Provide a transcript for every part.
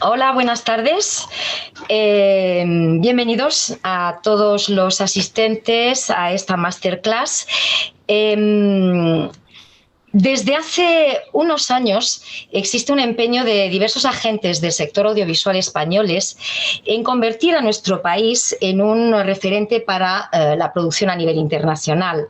Hola, buenas tardes. Bienvenidos a todos los asistentes a esta masterclass. Desde hace unos años existe un empeño de diversos agentes del sector audiovisual españoles en convertir a nuestro país en un referente para la producción a nivel internacional.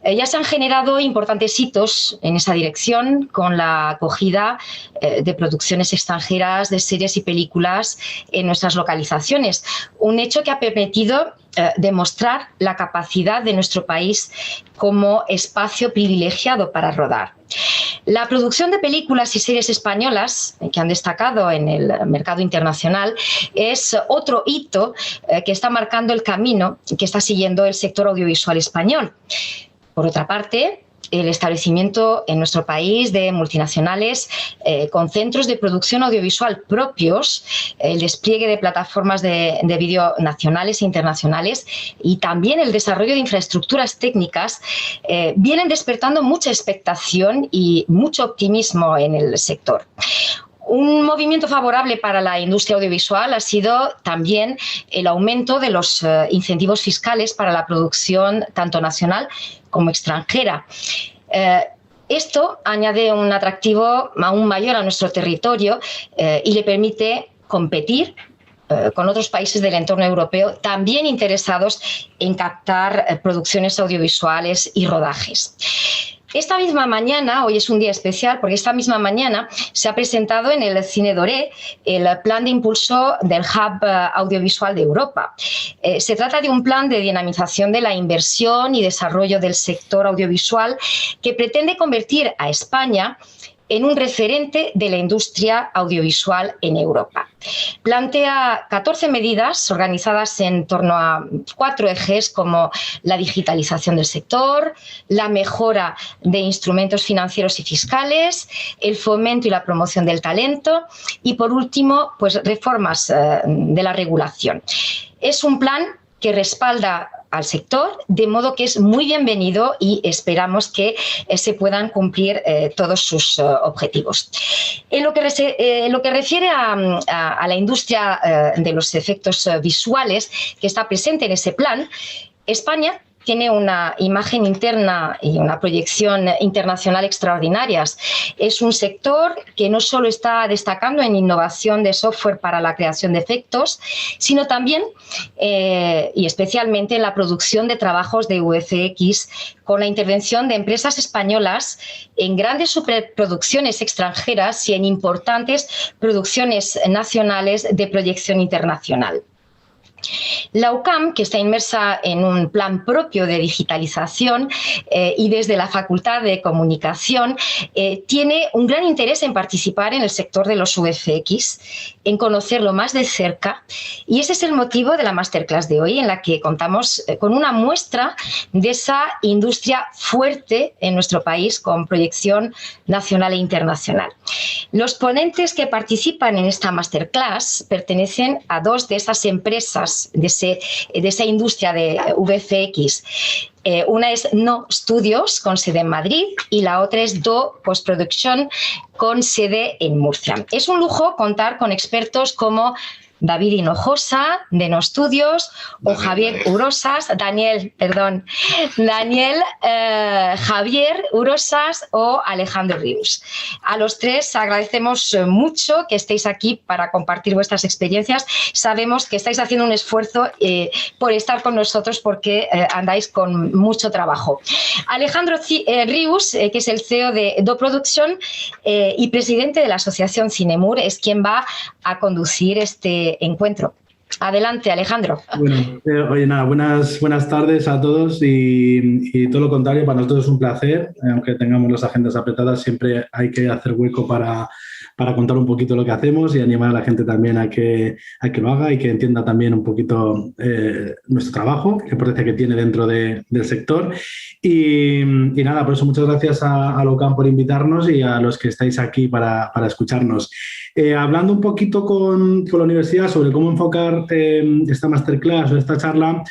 Ya se han generado importantes hitos en esa dirección con la acogida de producciones extranjeras de series y películas en nuestras localizaciones, un hecho que ha permitido demostrar la capacidad de nuestro país como espacio privilegiado para rodar. La producción de películas y series españolas que han destacado en el mercado internacional es otro hito que está marcando el camino que está siguiendo el sector audiovisual español. Por otra parte, el establecimiento en nuestro país de multinacionales con centros de producción audiovisual propios, el despliegue de plataformas de vídeo nacionales e internacionales y también el desarrollo de infraestructuras técnicas vienen despertando mucha expectación y mucho optimismo en el sector. Un movimiento favorable para la industria audiovisual ha sido también el aumento de los incentivos fiscales para la producción tanto nacional como extranjera. Esto añade un atractivo aún mayor a nuestro territorio y le permite competir con otros países del entorno europeo también interesados en captar producciones audiovisuales y rodajes. Esta misma mañana, hoy es un día especial porque esta misma mañana se ha presentado en el Cine Doré el plan de impulso del Hub Audiovisual de Europa. Se trata de un plan de dinamización de la inversión y desarrollo del sector audiovisual que pretende convertir a España en un referente de la industria audiovisual en Europa. Plantea 14 medidas organizadas en torno a 4 ejes como la digitalización del sector, la mejora de instrumentos financieros y fiscales, el fomento y la promoción del talento y, por último, pues, reformas de la regulación. Es un plan que respalda al sector, de modo que es muy bienvenido y esperamos que se puedan cumplir todos sus objetivos. En lo que refiere a la industria de los efectos visuales que está presente en ese plan, España tiene una imagen interna y una proyección internacional extraordinarias. Es un sector que no solo está destacando en innovación de software para la creación de efectos, sino también y especialmente en la producción de trabajos de VFX con la intervención de empresas españolas en grandes superproducciones extranjeras y en importantes producciones nacionales de proyección internacional. La UCAM, que está inmersa en un plan propio de digitalización y desde la Facultad de Comunicación, tiene un gran interés en participar en el sector de los VFX, en conocerlo más de cerca, y ese es el motivo de la masterclass de hoy, en la que contamos con una muestra de esa industria fuerte en nuestro país con proyección nacional e internacional. Los ponentes que participan en esta masterclass pertenecen a 2 de esas empresas de esa industria de VFX. Una es No Studios, con sede en Madrid, y la otra es Do Post Production, con sede en Murcia. Es un lujo contar con expertos como David Hinojosa, de No Studios, o Javier Urosas, Daniel Javier Urosas o Alejandro Rius. A los 3 agradecemos mucho que estéis aquí para compartir vuestras experiencias. Sabemos que estáis haciendo un esfuerzo por estar con nosotros porque andáis con mucho trabajo. Alejandro Rius, que es el CEO de Do Production y presidente de la asociación Cinemur, es quien va a conducir este encuentro. Adelante, Alejandro. Bueno, oye, nada, buenas tardes a todos y todo lo contrario, para nosotros es un placer, aunque tengamos las agendas apretadas, siempre hay que hacer hueco para contar un poquito lo que hacemos y animar a la gente también a que lo haga y que entienda también un poquito nuestro trabajo, la importancia que tiene dentro del sector. Y nada, por eso muchas gracias a Locam por invitarnos y a los que estáis aquí para escucharnos. Hablando un poquito con la universidad sobre cómo enfocar esta masterclass o esta charla,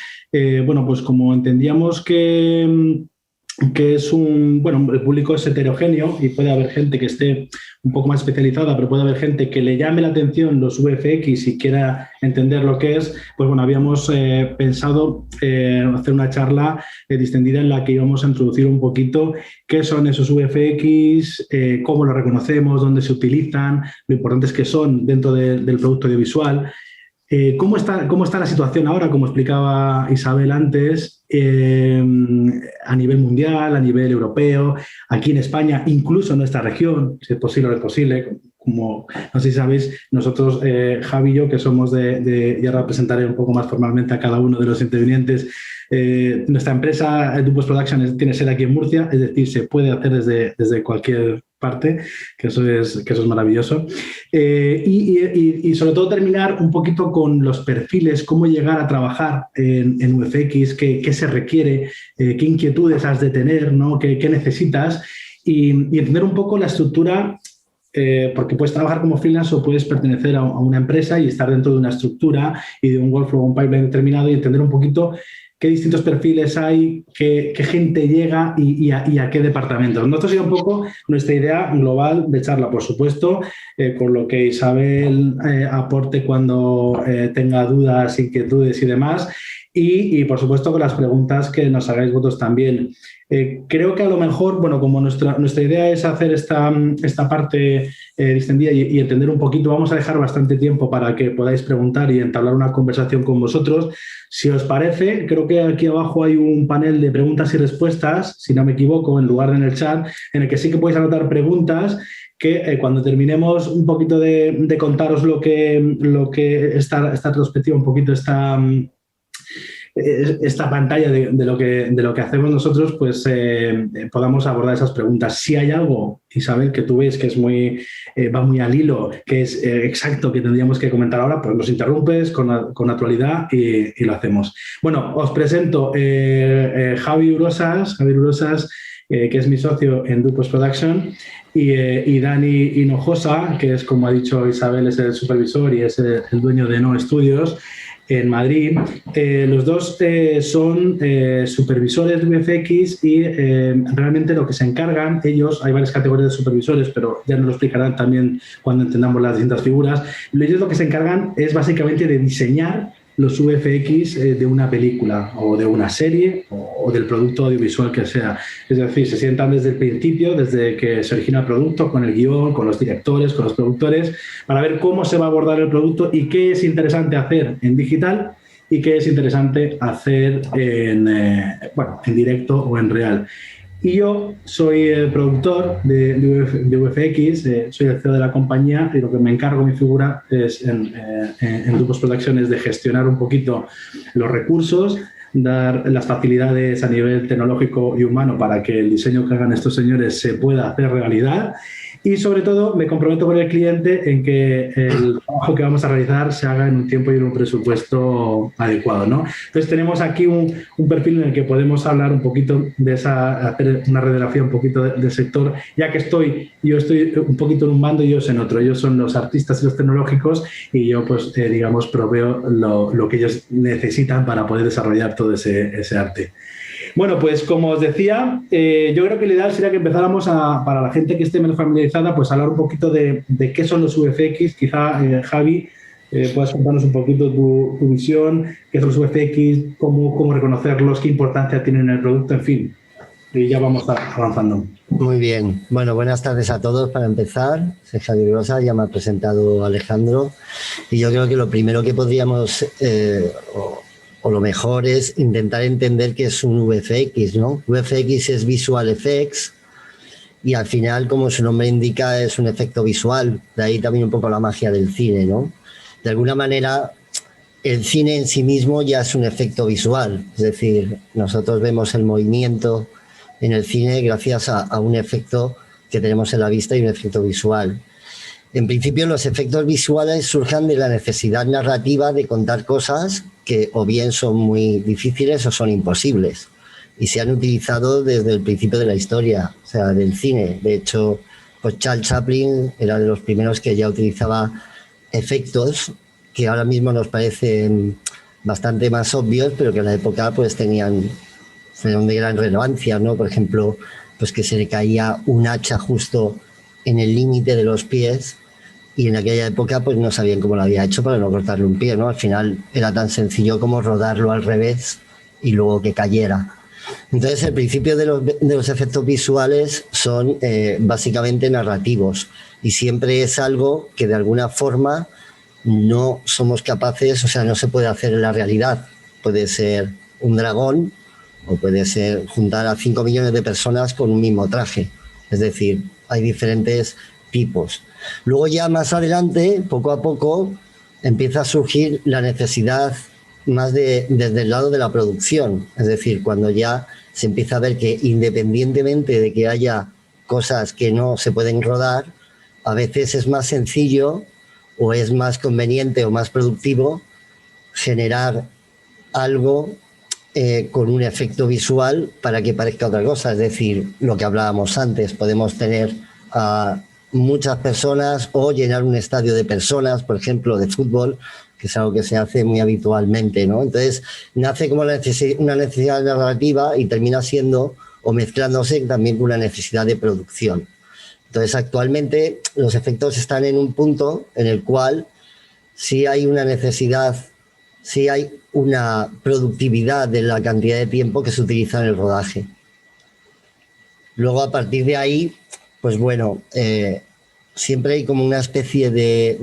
bueno, pues como entendíamos que que es el público es heterogéneo y puede haber gente que esté un poco más especializada, pero puede haber gente que le llame la atención los VFX y quiera entender lo que es. Pues bueno, habíamos pensado hacer una charla distendida en la que íbamos a introducir un poquito qué son esos VFX, cómo los reconocemos, dónde se utilizan, lo importantes que son dentro del producto audiovisual. ¿Cómo está la situación ahora, como explicaba Isabel antes, a nivel mundial, a nivel europeo, aquí en España, incluso en nuestra región, si es posible o no es posible? Como no sé si sabéis, nosotros, Javi y yo, que somos y ahora presentaré un poco más formalmente a cada uno de los intervinientes, nuestra empresa Dupos Production tiene sede aquí en Murcia, es decir, se puede hacer desde cualquier parte, que eso es maravilloso. Y sobre todo terminar un poquito con los perfiles, cómo llegar a trabajar en VFX, qué se requiere, qué inquietudes has de tener, ¿no? qué necesitas, y entender un poco la estructura, porque puedes trabajar como freelance o puedes pertenecer a una empresa y estar dentro de una estructura y de un workflow, un pipeline determinado, y entender un poquito qué distintos perfiles hay, qué gente llega y a qué departamentos. Nosotros sería un poco nuestra idea global de charla, por supuesto, con lo que Isabel aporte cuando tenga dudas, inquietudes y demás. Y, por supuesto, con las preguntas que nos hagáis vosotros también. Creo que a lo mejor, bueno, como nuestra idea es hacer esta parte distendida y entender un poquito, vamos a dejar bastante tiempo para que podáis preguntar y entablar una conversación con vosotros. Si os parece, creo que aquí abajo hay un panel de preguntas y respuestas, si no me equivoco, en lugar de en el chat, en el que sí que podéis anotar preguntas que cuando terminemos un poquito de contaros lo que esta retrospectiva, un poquito esta pantalla de lo que hacemos nosotros, pues podamos abordar esas preguntas. Si hay algo, Isabel, que tú ves que es va muy al hilo, que es exacto, que tendríamos que comentar ahora, pues nos interrumpes con naturalidad y lo hacemos. Bueno, os presento Javi Urosas, que es mi socio en Dupos Production, y Dani Hinojosa, que es, como ha dicho Isabel, es el supervisor y es el dueño de No Estudios en Madrid. Los dos son supervisores de VFX y realmente lo que se encargan ellos, hay varias categorías de supervisores, pero ya nos lo explicarán también cuando entendamos las distintas figuras. Ellos lo que se encargan es básicamente de diseñar los VFX de una película o de una serie o del producto audiovisual que sea. Es decir, se sientan desde el principio, desde que se origina el producto, con el guión, con los directores, con los productores, para ver cómo se va a abordar el producto y qué es interesante hacer en digital y qué es interesante hacer en directo o en real. Y yo soy productor de VFX, soy el CEO de la compañía y lo que me encargo, mi figura, es en Dupos Productions de gestionar un poquito los recursos, dar las facilidades a nivel tecnológico y humano para que el diseño que hagan estos señores se pueda hacer realidad. Y sobre todo me comprometo con el cliente en que el trabajo que vamos a realizar se haga en un tiempo y en un presupuesto adecuado, ¿no? Entonces tenemos aquí un perfil en el que podemos hablar un poquito de hacer una radiografía un poquito del sector, ya que yo estoy un poquito en un bando y ellos en otro. Ellos son los artistas y los tecnológicos y yo, pues, digamos, proveo lo que ellos necesitan para poder desarrollar todo ese arte. Bueno, pues como os decía, yo creo que lo ideal sería que empezáramos para la gente que esté menos familiarizada, pues hablar un poquito de qué son los VFX. Quizá, Javi, puedas contarnos un poquito tu visión, qué son los VFX, cómo reconocerlos, qué importancia tienen en el producto, en fin. Y ya vamos avanzando. Muy bien. Bueno, buenas tardes a todos. Para empezar, soy Javier Rosa, ya me ha presentado Alejandro. Y yo creo que lo primero que podríamos... o lo mejor es intentar entender qué es un VFX, ¿no? VFX es Visual Effects y al final, como su nombre indica, es un efecto visual. De ahí también un poco la magia del cine, ¿no? De alguna manera, el cine en sí mismo ya es un efecto visual. Es decir, nosotros vemos el movimiento en el cine gracias a un efecto que tenemos en la vista y un efecto visual. En principio, los efectos visuales surgen de la necesidad narrativa de contar cosas que o bien son muy difíciles o son imposibles y se han utilizado desde el principio de la historia, o sea, del cine. De hecho, pues Charles Chaplin era de los primeros que ya utilizaba efectos que ahora mismo nos parecen bastante más obvios, pero que en la época pues tenían fueron de gran relevancia, ¿no? Por ejemplo, pues que se le caía un hacha justo en el límite de los pies y en aquella época pues no sabían cómo lo había hecho para no cortarle un pie, ¿no? Al final era tan sencillo como rodarlo al revés y luego que cayera. Entonces, el principio de los efectos visuales son básicamente narrativos y siempre es algo que de alguna forma no somos capaces, o sea, no se puede hacer en la realidad. Puede ser un dragón o puede ser juntar a 5 millones de personas con un mismo traje. Es decir, hay diferentes tipos. Luego ya más adelante, poco a poco, empieza a surgir la necesidad más desde el lado de la producción. Es decir, cuando ya se empieza a ver que independientemente de que haya cosas que no se pueden rodar, a veces es más sencillo o es más conveniente o más productivo generar algo con un efecto visual para que parezca otra cosa. Es decir, lo que hablábamos antes, podemos tener a muchas personas o llenar un estadio de personas, por ejemplo, de fútbol, que es algo que se hace muy habitualmente, ¿no? Entonces, nace como una necesidad narrativa y termina siendo o mezclándose también con una necesidad de producción. Entonces, actualmente los efectos están en un punto en el cual sí hay una necesidad, sí hay una productividad de la cantidad de tiempo que se utiliza en el rodaje. Luego, a partir de ahí, pues bueno, siempre hay como una especie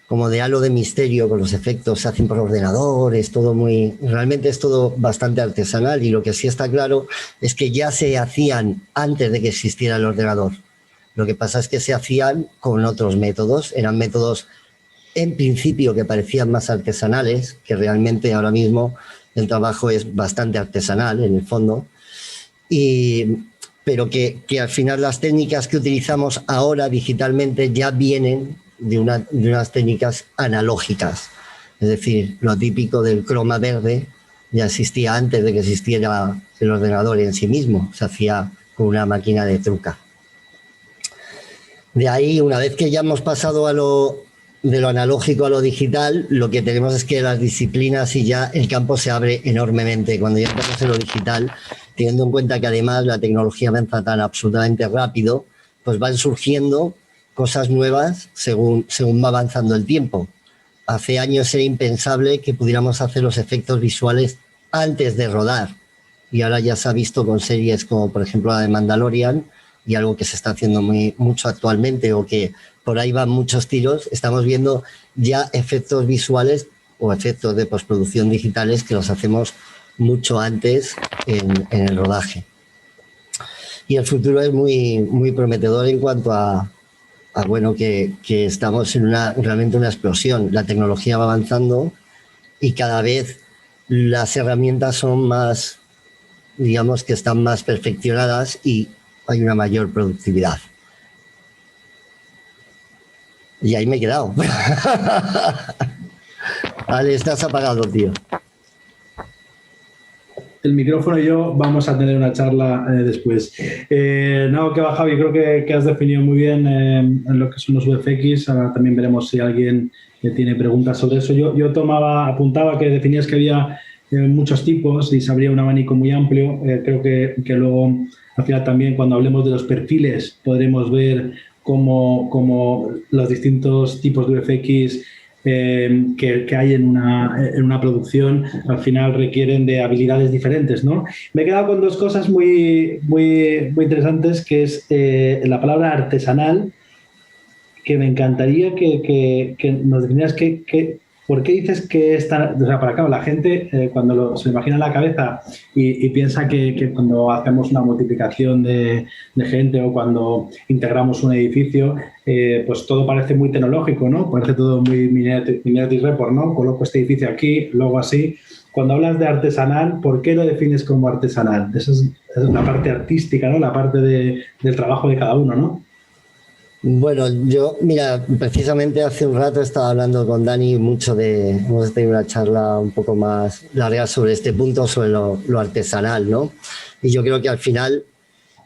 como de halo de misterio con los efectos, se hacen por ordenador, es todo realmente es todo bastante artesanal, y lo que sí está claro es que ya se hacían antes de que existiera el ordenador. Lo que pasa es que se hacían con otros métodos, eran métodos en principio que parecían más artesanales, que realmente ahora mismo el trabajo es bastante artesanal en el fondo, pero que al final las técnicas que utilizamos ahora digitalmente ya vienen de unas técnicas analógicas. Es decir, lo típico del croma verde ya existía antes de que existiera el ordenador en sí mismo, se hacía con una máquina de truca. De ahí, una vez que ya hemos pasado de lo analógico a lo digital, lo que tenemos es que las disciplinas y ya el campo se abre enormemente. Cuando ya estamos en lo digital, teniendo en cuenta que además la tecnología avanza tan absolutamente rápido, pues van surgiendo cosas nuevas según va avanzando el tiempo. Hace años era impensable que pudiéramos hacer los efectos visuales antes de rodar, y ahora ya se ha visto con series como por ejemplo la de Mandalorian, y algo que se está haciendo mucho actualmente, o que por ahí van muchos tiros, estamos viendo ya efectos visuales o efectos de postproducción digitales que los hacemos mucho antes en el rodaje. Y el futuro es muy prometedor en cuanto a bueno, que estamos en realmente una explosión. La tecnología va avanzando y cada vez las herramientas son más, digamos que están más perfeccionadas y hay una mayor productividad. Y ahí me he quedado. Vale, estás apagado, tío. El micrófono y yo vamos a tener una charla después. No, que va, Javi, creo que has definido muy bien en lo que son los VFX. Ahora también veremos si alguien tiene preguntas sobre eso. Yo apuntaba que definías que había muchos tipos y se abría un abanico muy amplio. Creo que luego, al final también, cuando hablemos de los perfiles, podremos ver cómo los distintos tipos de VFX que hay en una producción al final requieren de habilidades diferentes, ¿no? Me he quedado con dos cosas muy interesantes, que es la palabra artesanal, que me encantaría que nos definieras por qué dices que está, o sea, para acá la gente cuando se imagina en la cabeza y piensa que cuando hacemos una multiplicación de gente o cuando integramos un edificio, pues todo parece muy tecnológico, ¿no? Parece todo muy Minority Report, ¿no? Coloco este edificio aquí, luego así. Cuando hablas de artesanal, ¿por qué lo defines como artesanal? Esa es la parte artística, ¿no? La parte del trabajo de cada uno, ¿no? Bueno, mira, precisamente hace un rato estaba hablando con Dani hemos tenido una charla un poco más larga sobre este punto, sobre lo artesanal, ¿no? Y yo creo que al final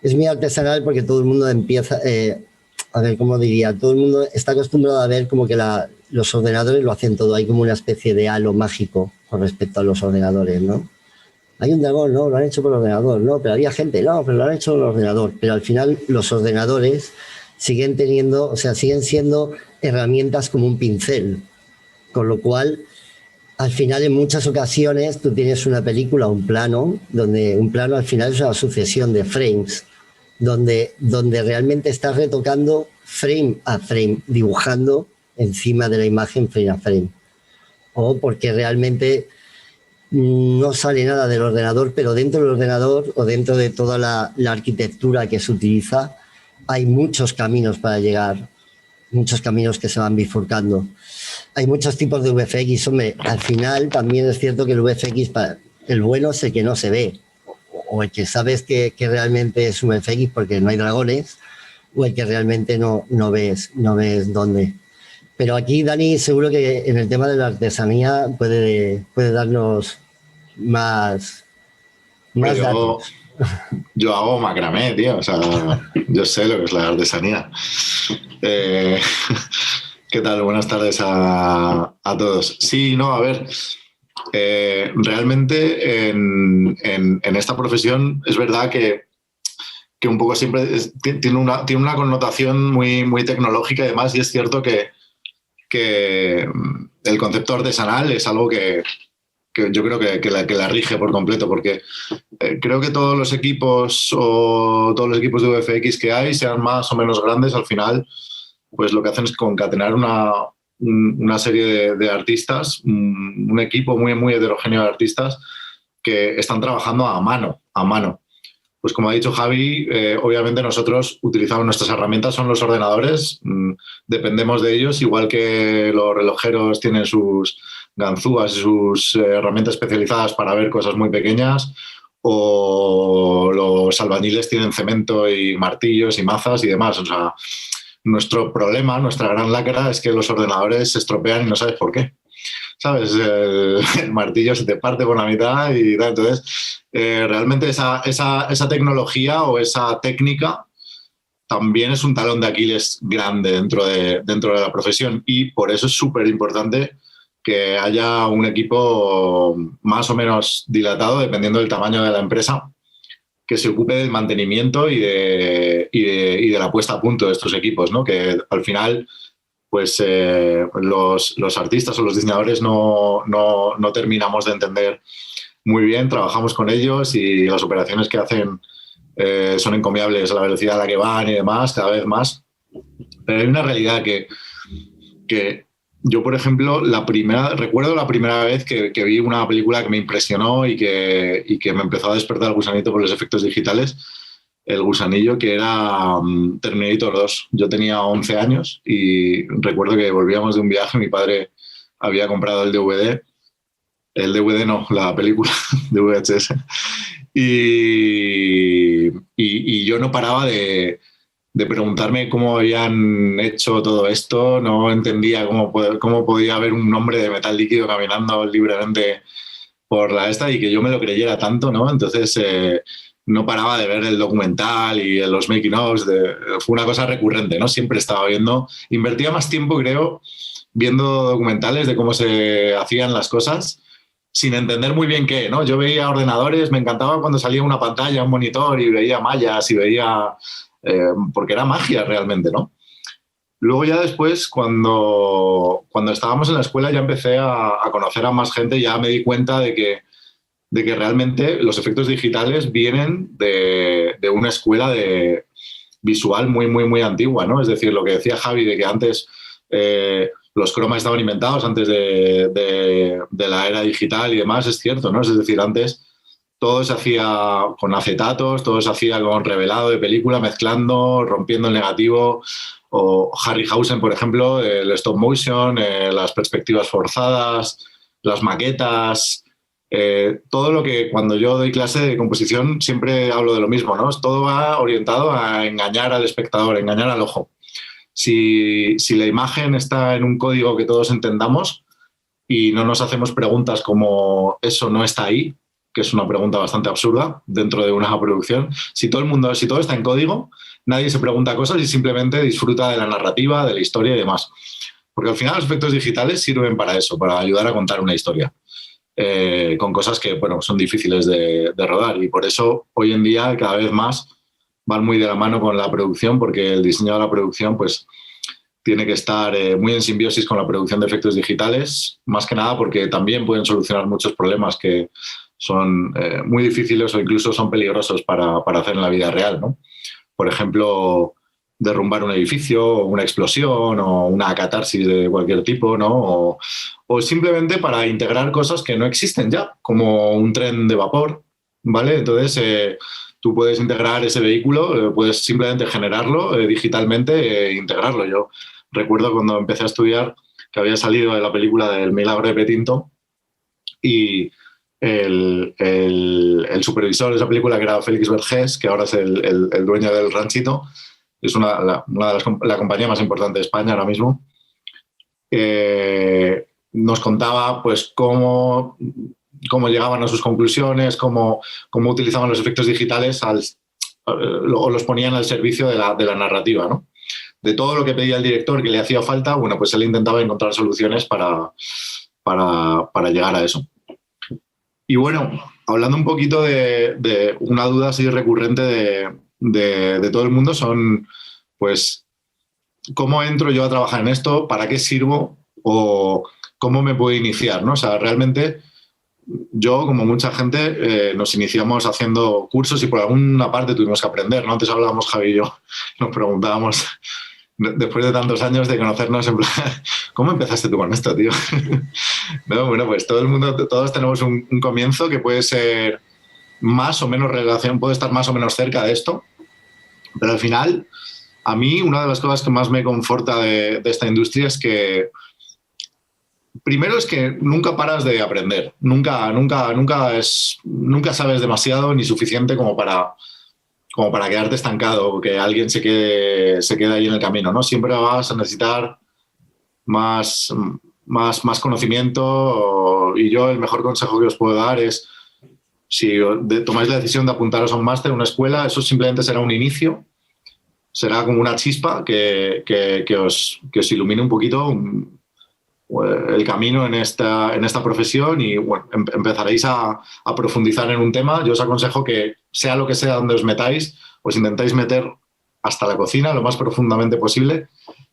es muy artesanal porque todo el mundo empieza, a ver, ¿cómo diría? Todo el mundo está acostumbrado a ver como que los ordenadores lo hacen todo, hay como una especie de halo mágico con respecto a los ordenadores, ¿no? Hay un dragón, no, lo han hecho por ordenador, no, pero había gente, no, pero lo han hecho por ordenador. Pero al final los ordenadores siguen teniendo, o sea, siguen siendo herramientas como un pincel. Con lo cual, al final, en muchas ocasiones, tú tienes una película, un plano, donde un plano al final es una sucesión de frames, donde realmente estás retocando frame a frame, dibujando encima de la imagen frame a frame. O porque realmente no sale nada del ordenador, pero dentro del ordenador o dentro de toda la arquitectura que se utiliza, hay muchos caminos para llegar, muchos caminos que se van bifurcando. Hay muchos tipos de VFX. Hombre, al final también es cierto que el VFX, el bueno es el que no se ve, o el que sabes que realmente es un VFX porque no hay dragones, o el que realmente no ves dónde. Pero aquí Dani seguro que en el tema de la artesanía puede darnos más datos. Yo hago macramé, tío, o sea, yo sé lo que es la artesanía. ¿Qué tal? Buenas tardes a todos. Sí, no, a ver, realmente en esta profesión es verdad que un poco siempre tiene una connotación muy tecnológica y demás, y es cierto que el concepto artesanal es algo que yo creo que la rige por completo, porque creo que todos los equipos de VFX que hay, sean más o menos grandes, al final pues lo que hacen es concatenar una serie de artistas, un equipo muy heterogéneo de artistas que están trabajando a mano. Pues como ha dicho Javi, obviamente nosotros utilizamos nuestras herramientas, son los ordenadores, dependemos de ellos, igual que los relojeros tienen sus ganzúas y sus herramientas especializadas para ver cosas muy pequeñas, o los albañiles tienen cemento y martillos y mazas y demás. O sea, nuestro problema, nuestra gran lacra es que los ordenadores se estropean y no sabes por qué. ¿Sabes? El martillo se te parte por la mitad y tal. Entonces, realmente esa tecnología o esa técnica también es un talón de Aquiles grande dentro de la profesión, y por eso es súper importante que haya un equipo más o menos dilatado, dependiendo del tamaño de la empresa, que se ocupe del mantenimiento y de la puesta a punto de estos equipos, ¿no? Que al final pues los artistas o los diseñadores no terminamos de entender muy bien, trabajamos con ellos y las operaciones que hacen son encomiables a la velocidad a la que van y demás, cada vez más. Pero hay una realidad que yo, por ejemplo, recuerdo la primera vez que vi una película que me impresionó y que me empezó a despertar el gusanito por los efectos digitales, el gusanillo, que era Terminator 2. Yo tenía 11 años y recuerdo que volvíamos de un viaje, mi padre había comprado el DVD no, la película de VHS, y yo no paraba de preguntarme cómo habían hecho todo esto, no entendía cómo podía haber un hombre de metal líquido caminando libremente por la esta y que yo me lo creyera tanto, ¿no? Entonces no paraba de ver el documental y los making-ofs, fue una cosa recurrente, ¿no? Siempre estaba viendo, invertía más tiempo, creo, viendo documentales de cómo se hacían las cosas, sin entender muy bien qué, ¿no? Yo veía ordenadores, me encantaba cuando salía una pantalla, un monitor, y veía mallas y veía... porque era magia realmente, ¿no? Luego ya después, cuando estábamos en la escuela, ya empecé a conocer a más gente, ya me di cuenta de que realmente los efectos digitales vienen de una escuela de visual muy antigua, ¿no? Es decir, lo que decía Javi, de que antes los cromas estaban inventados antes de la era digital y demás, es cierto, ¿no? Es decir, antes todo se hacía con acetatos, todo se hacía con revelado de película, mezclando, rompiendo el negativo. O Harryhausen, por ejemplo, el stop motion, las perspectivas forzadas, las maquetas, todo lo que cuando yo doy clase de composición siempre hablo de lo mismo, ¿no? Todo va orientado a engañar al espectador, engañar al ojo. Si la imagen está en un código que todos entendamos y no nos hacemos preguntas como ¿eso no está ahí?, que es una pregunta bastante absurda dentro de una producción. Si todo está en código, nadie se pregunta cosas y simplemente disfruta de la narrativa, de la historia y demás. Porque al final los efectos digitales sirven para eso, para ayudar a contar una historia. con cosas que, bueno, son difíciles de rodar. Y por eso hoy en día cada vez más van muy de la mano con la producción, porque el diseño de la producción pues tiene que estar muy en simbiosis con la producción de efectos digitales, más que nada porque también pueden solucionar muchos problemas que son muy difíciles o incluso son peligrosos para hacer en la vida real, ¿no? Por ejemplo, derrumbar un edificio, una explosión o una catarsis de cualquier tipo, ¿no? O simplemente para integrar cosas que no existen ya, como un tren de vapor, ¿vale? Entonces, tú puedes integrar ese vehículo, puedes simplemente generarlo digitalmente e integrarlo. Yo recuerdo cuando empecé a estudiar que había salido de la película del Milagro de Petinto y el supervisor de esa película, que era Félix Vergés, que ahora es el dueño del ranchito, es una de la compañía más importante de España ahora mismo, nos contaba pues cómo llegaban a sus conclusiones, cómo utilizaban los efectos digitales o los ponían al servicio de la narrativa, ¿no? De todo lo que pedía el director que le hacía falta, bueno, pues él intentaba encontrar soluciones para llegar a eso. Y bueno, hablando un poquito de una duda así recurrente de todo el mundo son, pues, ¿cómo entro yo a trabajar en esto? ¿Para qué sirvo? ¿O cómo me puedo iniciar? ¿No? O sea, realmente yo, como mucha gente, nos iniciamos haciendo cursos y por alguna parte tuvimos que aprender, ¿no? Antes hablábamos, Javi y yo, nos preguntábamos, después de tantos años de conocernos, en plan, ¿cómo empezaste tú con esto, tío? No, bueno, pues todos tenemos un comienzo que puede ser más o menos relación, puede estar más o menos cerca de esto, pero al final, a mí una de las cosas que más me conforta de esta industria es que primero es que nunca paras de aprender, nunca sabes demasiado ni suficiente como para quedarte estancado o que alguien se quede ahí en el camino, ¿no? Siempre vas a necesitar más conocimiento y yo el mejor consejo que os puedo dar es si tomáis la decisión de apuntaros a un máster, a una escuela, eso simplemente será un inicio, será como una chispa que os ilumine un poquito el camino en esta profesión y bueno, empezaréis a profundizar en un tema. Yo os aconsejo que sea lo que sea donde os metáis, os intentáis meter hasta la cocina lo más profundamente posible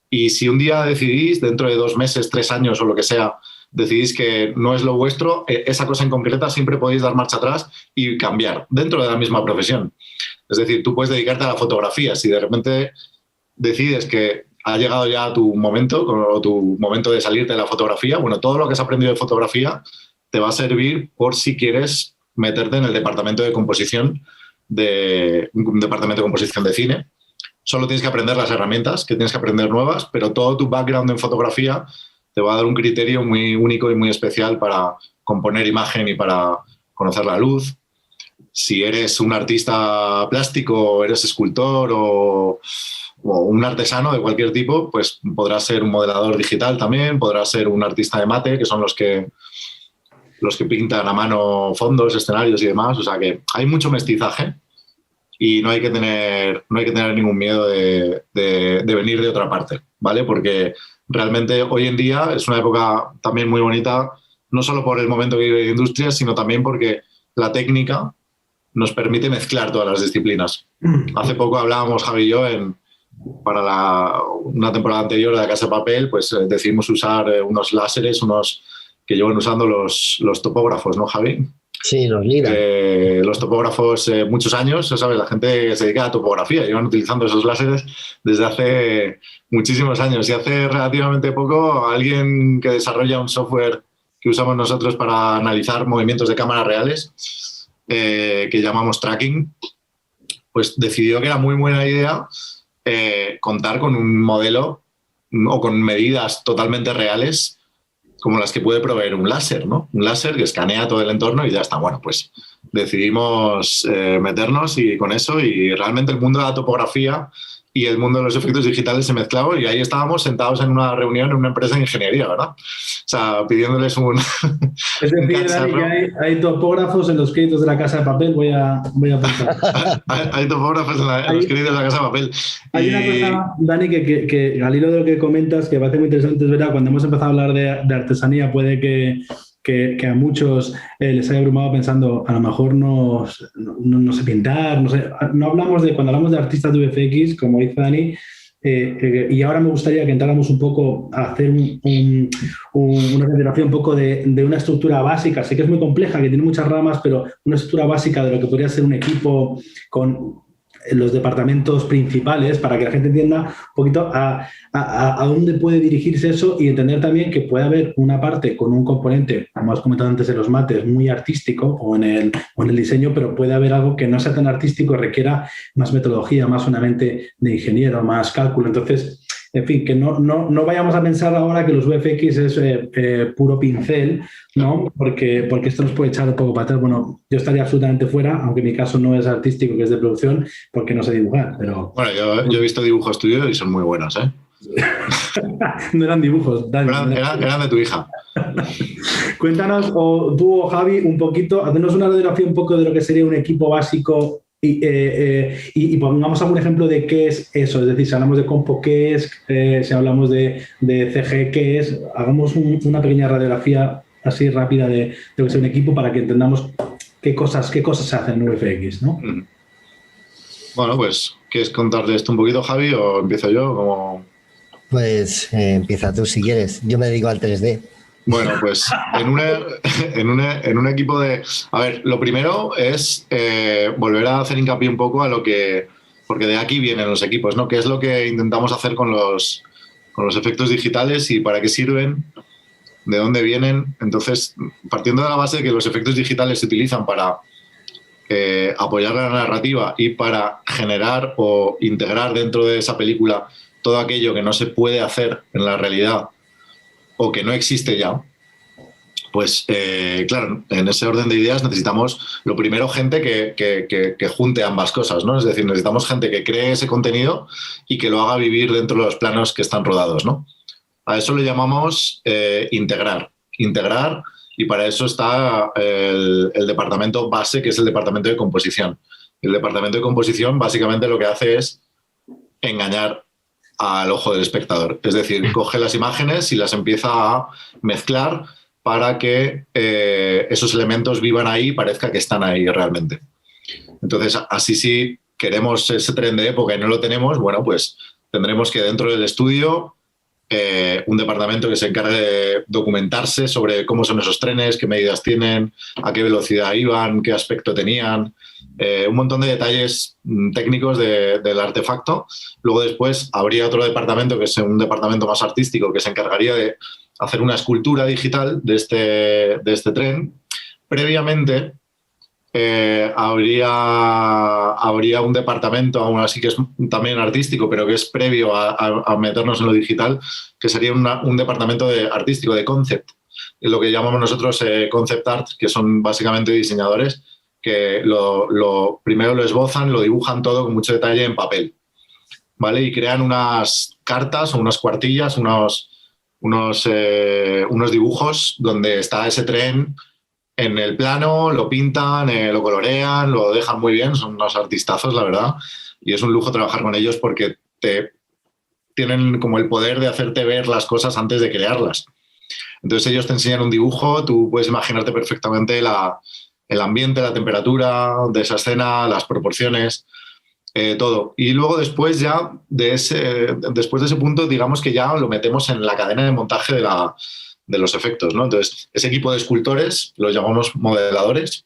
y si un día decidís, dentro de 2 meses, 3 años o lo que sea, decidís que no es lo vuestro, esa cosa en concreta siempre podéis dar marcha atrás y cambiar dentro de la misma profesión. Es decir, tú puedes dedicarte a la fotografía. Si de repente decides que ha llegado ya tu momento de salirte de la fotografía, bueno, todo lo que has aprendido de fotografía te va a servir por si quieres meterte en el departamento de composición un departamento de composición de cine. Solo tienes que aprender las herramientas, que tienes que aprender nuevas, pero todo tu background en fotografía te va a dar un criterio muy único y muy especial para componer imagen y para conocer la luz. Si eres un artista plástico, eres escultor o un artesano de cualquier tipo, pues podrás ser un modelador digital también, podrás ser un artista de mate, que son los que pintan a mano fondos, escenarios y demás. O sea que hay mucho mestizaje y no hay que tener ningún miedo de venir de otra parte, ¿vale? Porque realmente hoy en día es una época también muy bonita, no solo por el momento que vive la industria, sino también porque la técnica nos permite mezclar todas las disciplinas. Hace poco hablábamos, Javi y yo, para una temporada anterior de La Casa de Papel, pues decidimos usar unos láseres, unos que llevan usando los topógrafos, ¿no, Javi? Sí, los LIDAR. Los topógrafos muchos años, ¿sabes? La gente que se dedica a topografía, llevan utilizando esos láseres desde hace muchísimos años. Y hace relativamente poco alguien que desarrolla un software que usamos nosotros para analizar movimientos de cámaras reales, que llamamos tracking, pues decidió que era muy buena idea contar con un modelo o con medidas totalmente reales como las que puede proveer un láser, ¿no? Un láser que escanea todo el entorno y ya está. Bueno, pues decidimos meternos y con eso, y realmente el mundo de la topografía y el mundo de los efectos digitales se mezclaban y ahí estábamos sentados en una reunión en una empresa de ingeniería, ¿verdad? O sea, pidiéndoles un... Es decir, Dani, que hay topógrafos en los créditos de La Casa de Papel, voy a apuntar. Hay topógrafos en los créditos de La Casa de Papel. Hay una cosa, Dani, que al hilo de lo que comentas, que me parece muy interesante, es verdad, cuando hemos empezado a hablar de artesanía, puede que que a muchos les haya abrumado pensando, a lo mejor no sé pintar, no sé. No hablamos cuando hablamos de artistas de VFX, como dice Dani, y ahora me gustaría que entráramos un poco a hacer una consideración un poco de una estructura básica. Sé que es muy compleja, que tiene muchas ramas, pero una estructura básica de lo que podría ser un equipo con los departamentos principales, para que la gente entienda un poquito a dónde puede dirigirse eso, y entender también que puede haber una parte con un componente, como has comentado antes en los mates, muy artístico o en el diseño, pero puede haber algo que no sea tan artístico, requiera más metodología, más una mente de ingeniero, más cálculo. Entonces, en fin, que no vayamos a pensar ahora que los VFX es puro pincel, ¿no? Porque esto nos puede echar un poco para atrás. Bueno, yo estaría absolutamente fuera, aunque en mi caso no es artístico, que es de producción, porque no sé dibujar. Pero... Bueno, yo he visto dibujos tuyos y son muy buenos, ¿eh? No eran dibujos, Dani. Eran de tu hija. Cuéntanos, o tú o Javi, un poquito, hacernos una radiografía un poco de lo que sería un equipo básico y pongamos algún ejemplo de qué es eso. Es decir, si hablamos de compo, ¿qué es? Si hablamos de CG, ¿qué es? Hagamos una pequeña radiografía así rápida de lo que es un equipo para que entendamos qué cosas se hacen en VFX, ¿no? Bueno, pues, ¿quieres contar de esto un poquito, Javi, o empiezo yo? Como... Pues empieza tú si quieres. Yo me dedico al 3D. Bueno, pues en un equipo de... A ver, lo primero es volver a hacer hincapié un poco a lo que... Porque de aquí vienen los equipos, ¿no? ¿Qué es lo que intentamos hacer con los efectos digitales y para qué sirven? ¿De dónde vienen? Entonces, partiendo de la base de que los efectos digitales se utilizan para apoyar la narrativa y para generar o integrar dentro de esa película todo aquello que no se puede hacer en la realidad o que no existe ya, pues claro, en ese orden de ideas necesitamos, lo primero, gente que junte ambas cosas, ¿no? Es decir, necesitamos gente que cree ese contenido y que lo haga vivir dentro de los planos que están rodados, ¿no? A eso le llamamos integrar, y para eso está el departamento base, que es el departamento de composición. El departamento de composición básicamente lo que hace es engañar al ojo del espectador. Es decir, coge las imágenes y las empieza a mezclar para que esos elementos vivan ahí y parezca que están ahí realmente. Entonces, así si queremos ese tren de época y no lo tenemos, bueno, pues tendremos que dentro del estudio un departamento que se encargue de documentarse sobre cómo son esos trenes, qué medidas tienen, a qué velocidad iban, qué aspecto tenían, un montón de detalles técnicos del artefacto. Luego después habría otro departamento, que es un departamento más artístico, que se encargaría de hacer una escultura digital de este tren. Previamente habría un departamento, aún así que es también artístico, pero que es previo a meternos en lo digital, que sería un departamento artístico de concept, lo que llamamos nosotros concept art, que son básicamente diseñadores que primero lo esbozan, lo dibujan todo con mucho detalle en papel, ¿vale? Y crean unas cartas o unas cuartillas, unos dibujos donde está ese tren en el plano, lo pintan, lo colorean, lo dejan muy bien, son unos artistazos, la verdad, y es un lujo trabajar con ellos porque tienen como el poder de hacerte ver las cosas antes de crearlas. Entonces ellos te enseñan un dibujo, tú puedes imaginarte perfectamente el ambiente, la temperatura de esa escena, las proporciones, todo. Y luego después de ese punto, digamos que ya lo metemos en la cadena de montaje de los efectos, ¿no? Entonces, ese equipo de escultores los llamamos modeladores,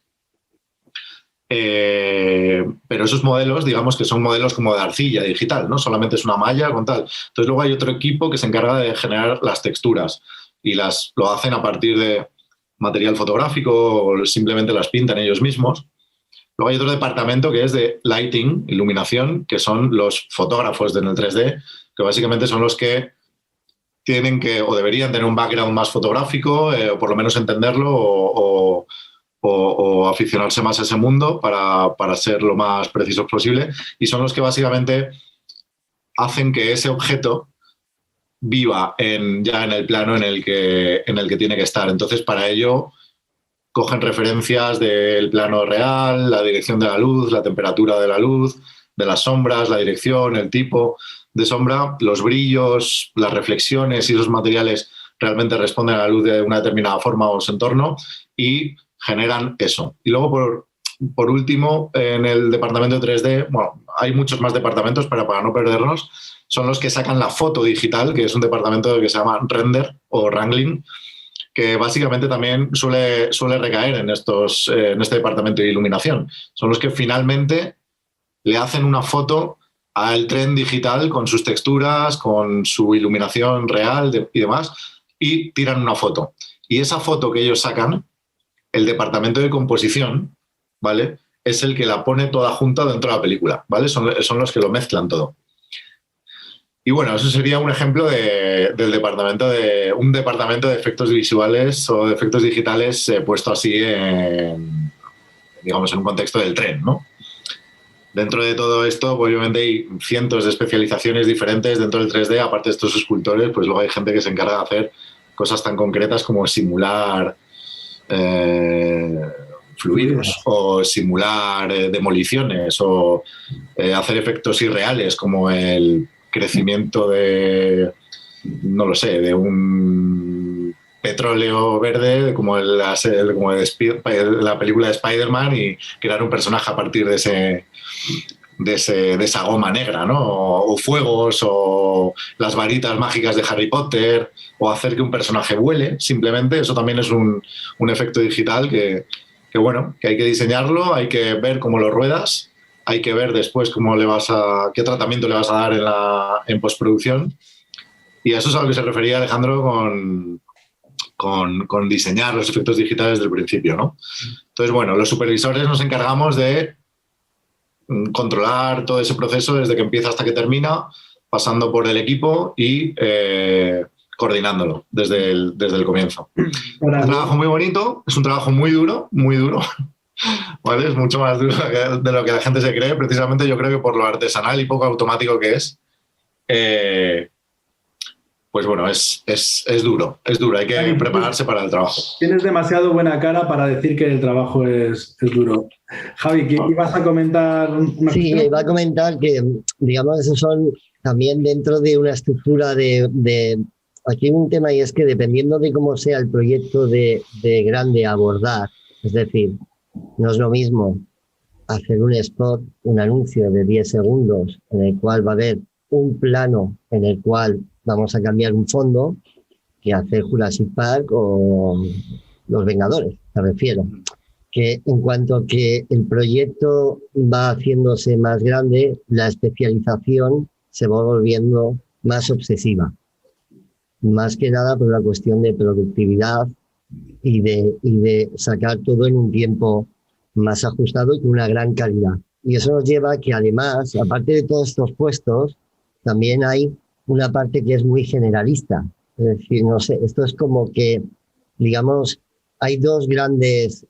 pero esos modelos, digamos que son modelos como de arcilla digital, ¿no? Solamente es una malla con tal. Entonces, luego hay otro equipo que se encarga de generar las texturas y lo hacen a partir de material fotográfico o simplemente las pintan ellos mismos. Luego hay otro departamento que es de lighting, iluminación, que son los fotógrafos en el 3D, que básicamente son los que tienen que o deberían tener un background más fotográfico, o por lo menos entenderlo o aficionarse más a ese mundo para ser lo más precisos posible, y son los que básicamente hacen que ese objeto viva ya en el plano en el que tiene que estar. Entonces, para ello cogen referencias del plano real, la dirección de la luz, la temperatura de la luz, de las sombras, la dirección, el tipo de sombra, los brillos, las reflexiones y esos materiales realmente responden a la luz de una determinada forma o su entorno y generan eso. Y luego, por último, en el departamento de 3D, bueno, hay muchos más departamentos, pero para no perdernos, son los que sacan la foto digital, que es un departamento que se llama Render o Wrangling, que básicamente también suele recaer en este departamento de iluminación. Son los que finalmente le hacen una foto al tren digital con sus texturas, con su iluminación real y demás, y tiran una foto. Y esa foto que ellos sacan, el departamento de composición, ¿vale?, es el que la pone toda junta dentro de la película, ¿vale? Son los que lo mezclan todo. Y bueno, eso sería un ejemplo del departamento un departamento de efectos visuales o de efectos digitales puesto así digamos, en un contexto del tren, ¿no? Dentro de todo esto, obviamente, hay cientos de especializaciones diferentes dentro del 3D. Aparte de estos escultores, pues luego hay gente que se encarga de hacer cosas tan concretas como simular fluidos o simular demoliciones o hacer efectos irreales como el crecimiento de, no lo sé, de un petróleo verde como la película de Spider-Man y crear un personaje a partir de esa goma negra, ¿no? O fuegos o las varitas mágicas de Harry Potter o hacer que un personaje vuele, simplemente. Eso también es un efecto digital que bueno, que hay que diseñarlo, hay que ver cómo lo ruedas, hay que ver después qué tratamiento le vas a dar en postproducción. Y a eso es a lo que se refería Alejandro con diseñar los efectos digitales desde el principio, ¿no? Entonces, bueno, los supervisores nos encargamos de controlar todo ese proceso desde que empieza hasta que termina, pasando por el equipo y coordinándolo desde el comienzo. Es un trabajo muy bonito, es un trabajo muy duro, ¿vale? Es mucho más duro de lo que la gente se cree, precisamente yo creo que por lo artesanal y poco automático que es. Pues bueno, es duro, hay que prepararse para el trabajo. Tienes demasiado buena cara para decir que el trabajo es duro. Javi, ¿qué ibas a comentar? Sí, iba a comentar que, digamos, esos son también dentro de una estructura de aquí hay un tema, y es que dependiendo de cómo sea el proyecto de grande a abordar, es decir, no es lo mismo hacer un spot, un anuncio de 10 segundos en el cual va a haber un plano en el cual vamos a cambiar un fondo, que hacer Jurassic Park o Los Vengadores, me refiero. Que en cuanto a que el proyecto va haciéndose más grande, la especialización se va volviendo más obsesiva. Más que nada por la cuestión de productividad y de sacar todo en un tiempo más ajustado y con una gran calidad. Y eso nos lleva a que además, aparte de todos estos puestos, también hay una parte que es muy generalista. Es decir, no sé, esto es como que, digamos, hay dos grandes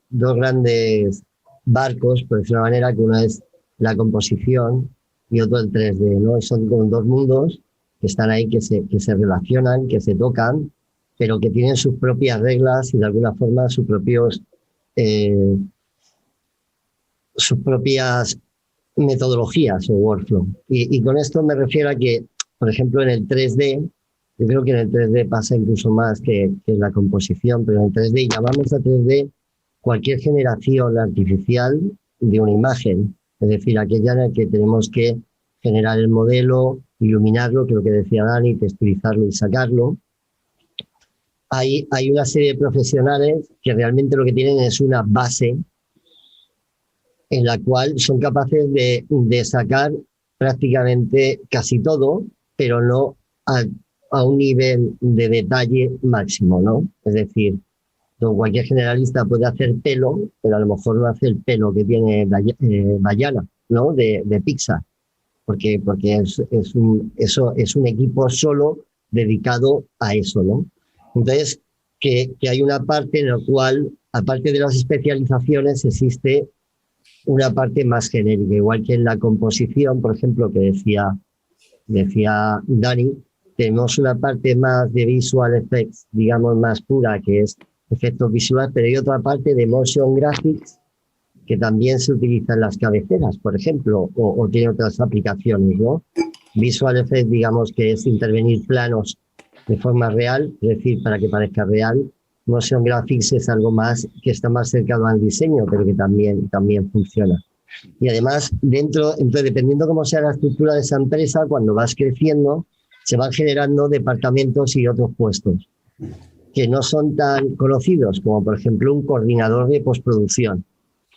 barcos, por decirlo de una manera, que uno es la composición y otro el 3D, ¿no? Son como dos mundos que están ahí, que se relacionan, que se tocan, pero que tienen sus propias reglas y de alguna forma sus propias metodologías o workflow. Y con esto me refiero a que, por ejemplo, en el 3D, yo creo que en el 3D pasa incluso más que en la composición, pero en el 3D llamamos a 3D cualquier generación artificial de una imagen, es decir, aquella en la que tenemos que generar el modelo, iluminarlo, que es lo que decía Dani, texturizarlo y sacarlo. Hay una serie de profesionales que realmente lo que tienen es una base en la cual son capaces de sacar prácticamente casi todo, pero no a un nivel de detalle máximo, ¿no? Es decir, cualquier generalista puede hacer pelo, pero a lo mejor no hace el pelo que tiene Dayana, ¿no? De Pixar, porque eso es un equipo solo dedicado a eso, ¿no? Entonces, que hay una parte en la cual, aparte de las especializaciones, existe una parte más genérica, igual que en la composición, por ejemplo, que decía Dani, tenemos una parte más de visual effects, digamos, más pura, que es efectos visuales, pero hay otra parte de motion graphics que también se utiliza en las cabeceras, por ejemplo, o tiene otras aplicaciones, ¿no? Visual effects, digamos, que es intervenir planos de forma real, es decir, para que parezca real. Motion Graphics es algo más que está más cercano al diseño, pero que también funciona. Y además, entonces, dependiendo cómo sea la estructura de esa empresa, cuando vas creciendo, se van generando departamentos y otros puestos que no son tan conocidos, como por ejemplo un coordinador de postproducción,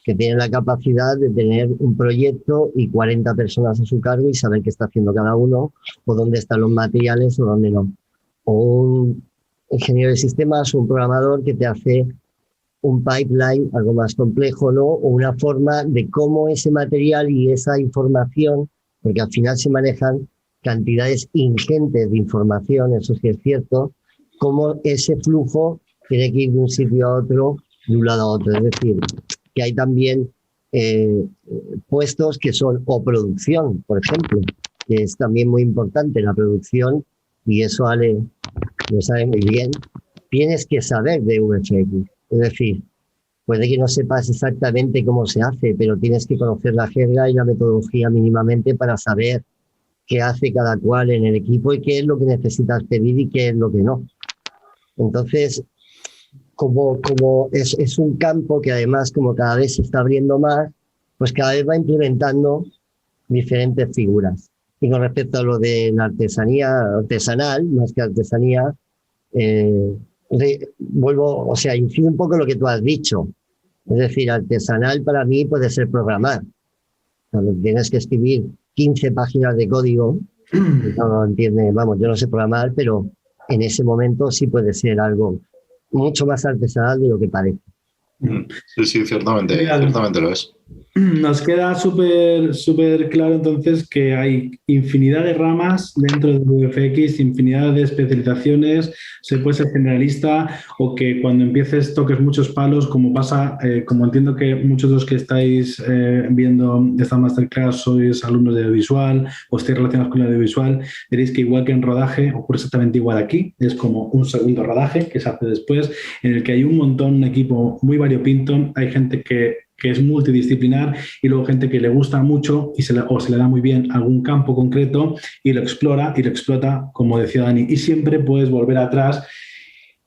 que tiene la capacidad de tener un proyecto y 40 personas a su cargo y saber qué está haciendo cada uno, o dónde están los materiales o dónde no. O un ingeniero de sistemas, un programador que te hace un pipeline, algo más complejo, ¿no? O una forma de cómo ese material y esa información, porque al final se manejan cantidades ingentes de información, eso sí es cierto, cómo ese flujo tiene que ir de un sitio a otro, de un lado a otro. Es decir, que hay también puestos que son o producción, por ejemplo, que es también muy importante la producción, y eso Ale lo sabe muy bien. Tienes que saber de VFX, es decir, puede que no sepas exactamente cómo se hace, pero tienes que conocer la jerga y la metodología mínimamente para saber qué hace cada cual en el equipo y qué es lo que necesitas pedir y qué es lo que no. Entonces, como es un campo que además, como cada vez se está abriendo más, pues cada vez va implementando diferentes figuras. Y con respecto a lo de la artesanía artesanal, más que artesanía, incido un poco en lo que tú has dicho. Es decir, artesanal para mí puede ser programar. Cuando tienes que escribir 15 páginas de código, no lo entiende, vamos, yo no sé programar, pero en ese momento sí puede ser algo mucho más artesanal de lo que parece. Sí, ciertamente lo es. Nos queda súper claro entonces que hay infinidad de ramas dentro de VFX, infinidad de especializaciones, se puede ser generalista o que cuando empieces toques muchos palos, como pasa, como entiendo que muchos de los que estáis viendo esta masterclass sois alumnos de audiovisual o estáis relacionados con el audiovisual, veréis que igual que en rodaje ocurre exactamente igual aquí, es como un segundo rodaje que se hace después, en el que hay un equipo muy variopinto, hay gente que es multidisciplinar y luego gente que le gusta mucho y se le da muy bien algún campo concreto y lo explora y lo explota, como decía Dani, y siempre puedes volver atrás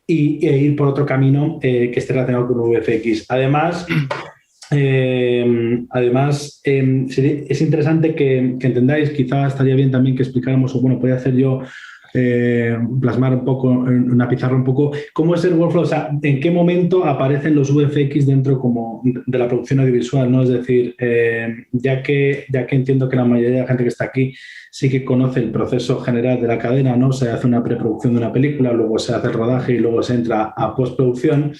e ir por otro camino que esté relacionado con VFX. Además, es interesante que entendáis, quizá estaría bien también que explicáramos, o bueno, podría hacer yo plasmar un poco en una pizarra un poco cómo es el workflow, o sea, en qué momento aparecen los VFX dentro como de la producción audiovisual, ¿no? Es decir, ya que entiendo que la mayoría de la gente que está aquí sí que conoce el proceso general de la cadena, ¿no? Se hace una preproducción de una película, luego se hace el rodaje y luego se entra a postproducción.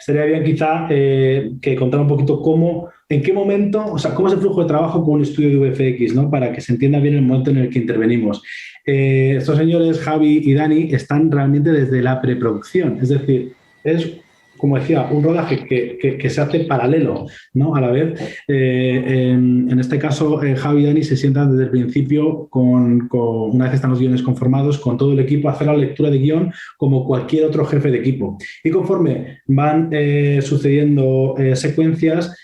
Estaría bien quizá que contara un poquito en qué momento, o sea, cómo es el flujo de trabajo con un estudio de VFX, ¿no? Para que se entienda bien el momento en el que intervenimos. Estos señores, Javi y Dani, están realmente desde la preproducción. Es decir, es, como decía, un rodaje que se hace paralelo, ¿no? A la vez. En este caso, Javi y Dani se sientan desde el principio una vez que están los guiones conformados, con todo el equipo, a hacer la lectura de guión como cualquier otro jefe de equipo. Y conforme van sucediendo secuencias,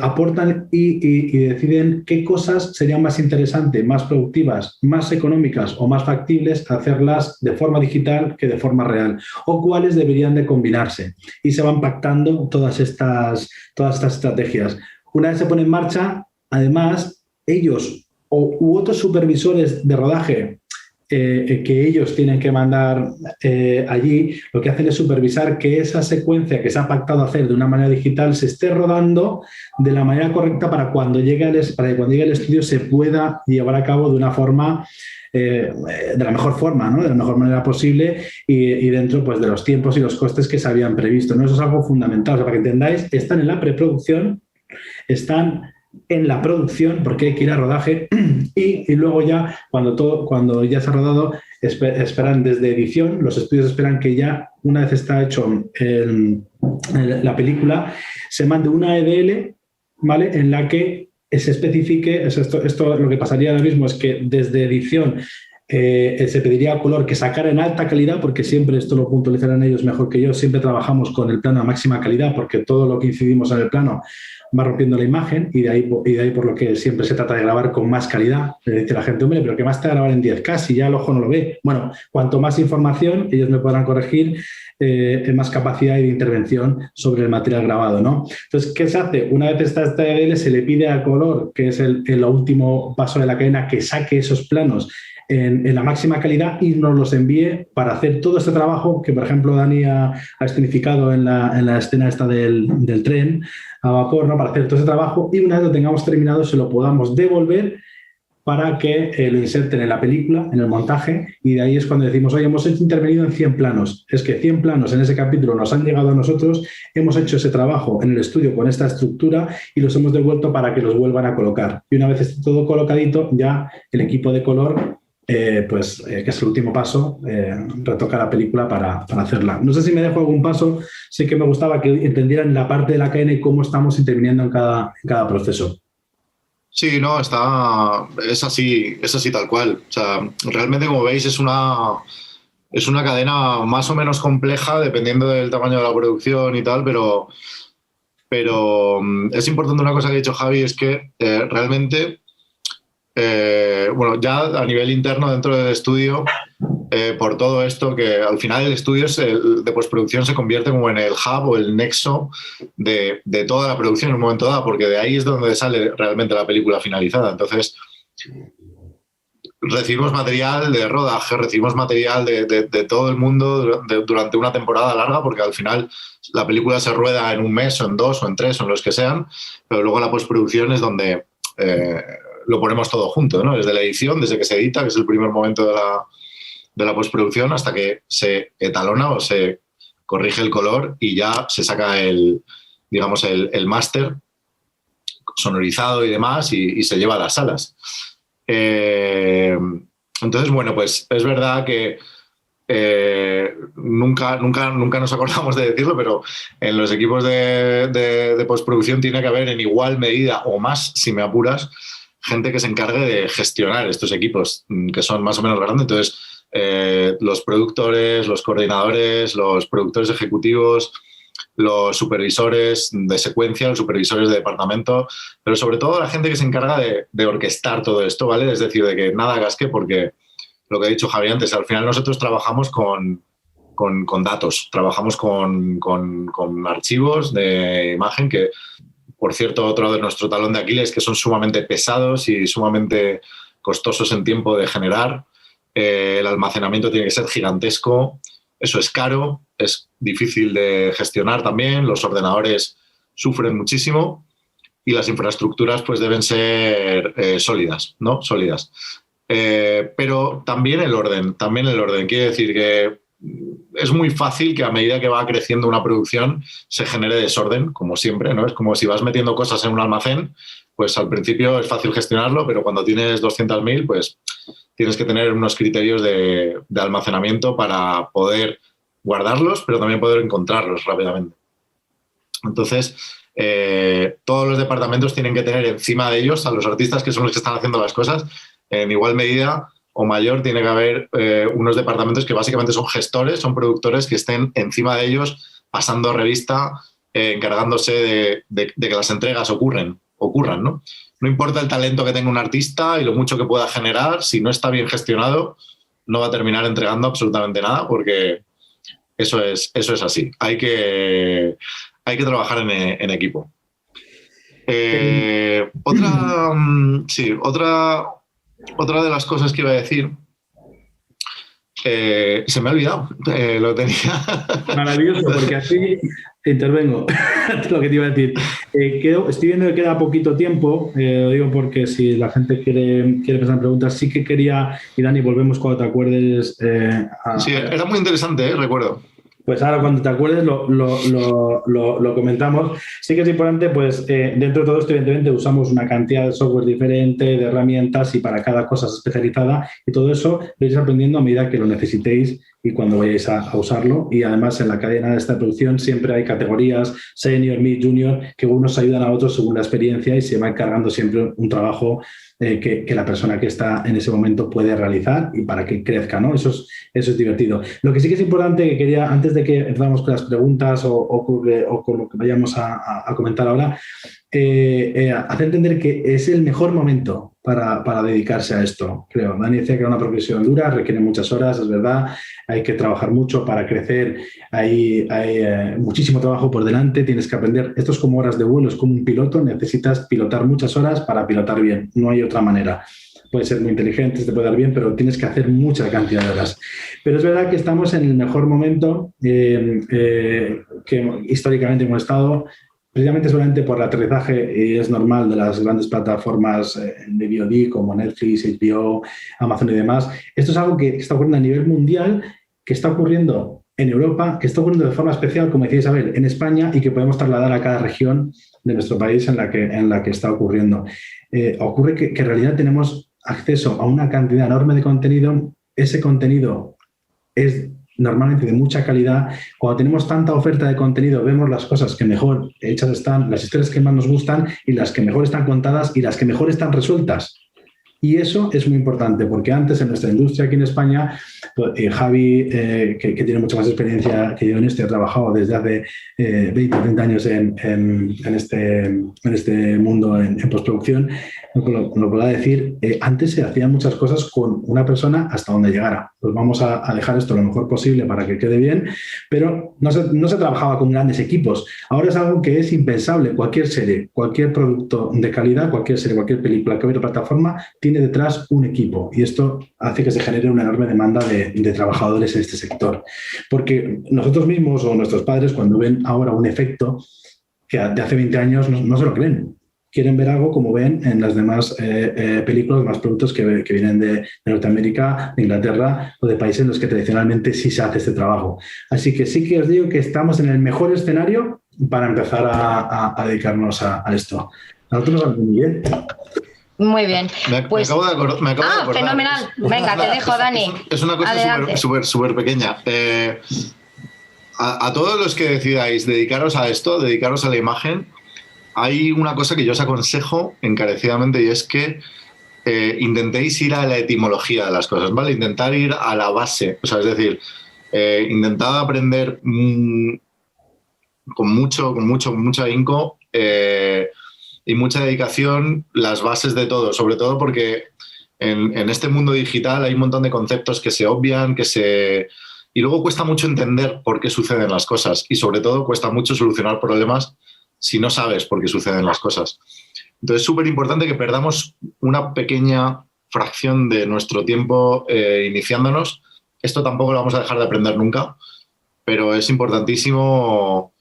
aportan y deciden qué cosas serían más interesantes, más productivas, más económicas o más factibles hacerlas de forma digital que de forma real, o cuáles deberían de combinarse. Y se van pactando todas estas estrategias. Una vez se pone en marcha, además, ellos u otros supervisores de rodaje que ellos tienen que mandar allí, lo que hacen es supervisar que esa secuencia que se ha pactado hacer de una manera digital se esté rodando de la manera correcta para que cuando llegue al estudio se pueda llevar a cabo de una forma de la mejor forma, ¿no? De la mejor manera posible y dentro, pues, de los tiempos y los costes que se habían previsto, ¿no? Eso es algo fundamental. O sea, para que entendáis, están en la preproducción, están en la producción, porque hay que ir a rodaje y luego ya, cuando ya se ha rodado, esperan desde edición, los estudios esperan que ya, una vez está hecho la película, se mande una EDL, ¿vale? En la que se especifique, esto lo que pasaría ahora mismo es que desde edición se pediría al color que sacara en alta calidad, porque siempre, esto lo puntualizarán ellos mejor que yo, siempre trabajamos con el plano a máxima calidad, porque todo lo que incidimos en el plano va rompiendo la imagen, y de ahí por lo que siempre se trata de grabar con más calidad. Le dice la gente, hombre, pero ¿qué más te grabar en 10K si ya el ojo no lo ve? Bueno, cuanto más información, ellos me podrán corregir, más capacidad de intervención sobre el material grabado, ¿no? Entonces, ¿qué se hace? Una vez está esta EDL, se le pide al color, que es el último paso de la cadena, que saque esos planos en la máxima calidad y nos los envíe para hacer todo este trabajo que, por ejemplo, Dani ha escenificado en la escena esta del tren a vapor, ¿no? Para hacer todo ese trabajo, y una vez lo tengamos terminado se lo podamos devolver para que lo inserten en la película, en el montaje, y de ahí es cuando decimos, oye, hemos intervenido en 100 planos. Es que 100 planos en ese capítulo nos han llegado a nosotros, hemos hecho ese trabajo en el estudio con esta estructura y los hemos devuelto para que los vuelvan a colocar. Y una vez esté todo colocadito, ya el equipo de color, que es el último paso, retoca la película para hacerla. No sé si me dejo algún paso, sí que me gustaba que entendieran la parte de la cadena y cómo estamos interviniendo en cada proceso. Sí, no, es así tal cual. O sea, realmente, como veis, es una cadena más o menos compleja dependiendo del tamaño de la producción y tal, pero es importante una cosa que ha dicho Javi, es que realmente, ya a nivel interno dentro del estudio, por todo esto, que al final el estudio de postproducción se convierte como en el hub o el nexo de toda la producción en un momento dado, porque de ahí es donde sale realmente la película finalizada. Entonces, recibimos material de rodaje, recibimos material de todo el mundo durante una temporada larga, porque al final la película se rueda en un mes o en 2 o en 3 o en los que sean, pero luego la postproducción es donde lo ponemos todo junto, ¿no? Desde la edición, desde que se edita, que es el primer momento de la postproducción, hasta que se etalona o se corrige el color y ya se saca el máster sonorizado y demás y se lleva a las salas. Entonces, bueno, pues es verdad que nunca nos acordamos de decirlo, pero en los equipos de postproducción tiene que haber en igual medida o más, si me apuras, gente que se encargue de gestionar estos equipos que son más o menos grandes. Entonces, los productores, los coordinadores, los productores ejecutivos, los supervisores de secuencia, los supervisores de departamento, pero sobre todo la gente que se encarga de orquestar todo esto, ¿vale? Es decir, de que nada casque, porque lo que ha dicho Javi antes, al final nosotros trabajamos con datos, trabajamos con archivos de imagen que, por cierto, otro de nuestro talón de Aquiles, que son sumamente pesados y sumamente costosos en tiempo de generar. El almacenamiento tiene que ser gigantesco, eso es caro, es difícil de gestionar también, los ordenadores sufren muchísimo y las infraestructuras pues deben ser sólidas, ¿no? Sólidas. Pero también el orden. Quiere decir que es muy fácil que a medida que va creciendo una producción se genere desorden, como siempre, ¿no? Es como si vas metiendo cosas en un almacén, pues al principio es fácil gestionarlo, pero cuando tienes 200.000, pues tienes que tener unos criterios de almacenamiento para poder guardarlos, pero también poder encontrarlos rápidamente. Entonces, todos los departamentos tienen que tener encima de ellos a los artistas, que son los que están haciendo las cosas. En igual medida o mayor tiene que haber unos departamentos que básicamente son gestores, son productores que estén encima de ellos, pasando revista, encargándose de que las entregas ocurran, ¿no? No importa el talento que tenga un artista y lo mucho que pueda generar, si no está bien gestionado, no va a terminar entregando absolutamente nada, porque eso es así. Hay que trabajar en equipo. Otra de las cosas que iba a decir, se me ha olvidado, lo tenía. Maravilloso, porque así intervengo. Lo que te iba a decir. Estoy viendo que queda poquito tiempo, lo digo porque si la gente quiere pensar preguntas, sí que quería, y Dani, volvemos cuando te acuerdes. Sí, era muy interesante, recuerdo. Pues ahora cuando te acuerdes lo comentamos. Sí que es importante, pues dentro de todo esto evidentemente usamos una cantidad de software diferente, de herramientas y para cada cosa especializada y todo eso lo iréis aprendiendo a medida que lo necesitéis y cuando vayáis a usarlo. Y además en la cadena de esta producción siempre hay categorías senior, mid, junior, que unos ayudan a otros según la experiencia y se va encargando siempre un trabajo que la persona que está en ese momento puede realizar y para que crezca, ¿no? Eso es divertido. Lo que sí que es importante, que quería, antes de que empezamos con las preguntas o con lo que vayamos a comentar ahora, hacer entender que es el mejor momento para dedicarse a esto, creo. Dani decía que era una profesión dura, requiere muchas horas, es verdad, hay que trabajar mucho para crecer, hay muchísimo trabajo por delante, tienes que aprender, esto es como horas de vuelo, es como un piloto, necesitas pilotar muchas horas para pilotar bien, no hay otra manera. Puedes ser muy inteligente, te puede dar bien, pero tienes que hacer mucha cantidad de horas. Pero es verdad que estamos en el mejor momento que históricamente hemos estado, precisamente solamente por el aterrizaje, y es normal, de las grandes plataformas de VOD como Netflix, HBO, Amazon y demás. Esto es algo que está ocurriendo a nivel mundial, que está ocurriendo en Europa, que está ocurriendo de forma especial, como decía Isabel, en España, y que podemos trasladar a cada región de nuestro país en la que está ocurriendo. Ocurre que en realidad tenemos acceso a una cantidad enorme de contenido. Ese contenido es normalmente de mucha calidad. Cuando tenemos tanta oferta de contenido, vemos las cosas que mejor hechas están, las historias que más nos gustan y las que mejor están contadas y las que mejor están resueltas. Y eso es muy importante, porque antes en nuestra industria aquí en España, Javi, que tiene mucha más experiencia que yo en esto, ha trabajado desde hace 20 o 30 años en este mundo en postproducción, lo podrá decir, antes se hacían muchas cosas con una persona hasta donde llegara. Pues vamos a dejar esto lo mejor posible para que quede bien, pero no se trabajaba con grandes equipos. Ahora es algo que es impensable. Cualquier serie, cualquier producto de calidad, cualquier serie, cualquier película, cualquier plataforma, tiene detrás un equipo, y esto hace que se genere una enorme demanda de trabajadores en este sector. Porque nosotros mismos o nuestros padres, cuando ven ahora un efecto que de hace 20 años no se lo creen. Quieren ver algo como ven en las demás películas, más productos que vienen de Norteamérica, de Inglaterra o de países en los que tradicionalmente sí se hace este trabajo. Así que sí que os digo que estamos en el mejor escenario para empezar a dedicarnos a esto. ¿A nosotros nos va muy bien? Muy bien. Me acabo de acordar. Fenomenal. Venga, te dejo, Dani. Es una cosa súper pequeña. A todos los que decidáis dedicaros a esto, dedicaros a la imagen, hay una cosa que yo os aconsejo encarecidamente, y es que intentéis ir a la etimología de las cosas, ¿vale? Intentar ir a la base. O sea, es decir, intentad aprender con mucho ahínco y mucha dedicación las bases de todo, sobre todo porque en este mundo digital hay un montón de conceptos que se obvian, y luego cuesta mucho entender por qué suceden las cosas, y sobre todo cuesta mucho solucionar problemas si no sabes por qué suceden las cosas. Entonces es súper importante que perdamos una pequeña fracción de nuestro tiempo iniciándonos. Esto tampoco lo vamos a dejar de aprender nunca, pero es importantísimo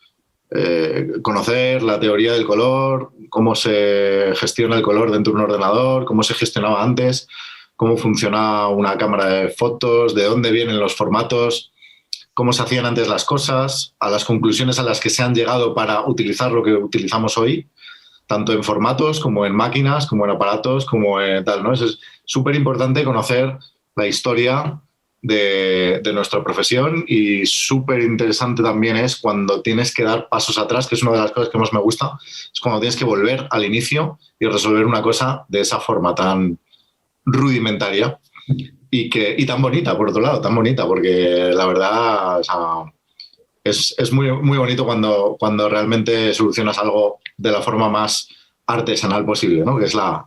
conocer la teoría del color, cómo se gestiona el color dentro de un ordenador, cómo se gestionaba antes, cómo funciona una cámara de fotos, de dónde vienen los formatos, cómo se hacían antes las cosas, a las conclusiones a las que se han llegado para utilizar lo que utilizamos hoy, tanto en formatos como en máquinas, como en aparatos, como en tal, ¿no? Es súper importante conocer la historia de nuestra profesión, y súper interesante también es cuando tienes que dar pasos atrás, que es una de las cosas que más me gusta, es cuando tienes que volver al inicio y resolver una cosa de esa forma tan rudimentaria y tan bonita, por otro lado, tan bonita, porque la verdad, o sea, es muy, muy bonito cuando realmente solucionas algo de la forma más artesanal posible, ¿no? Que es la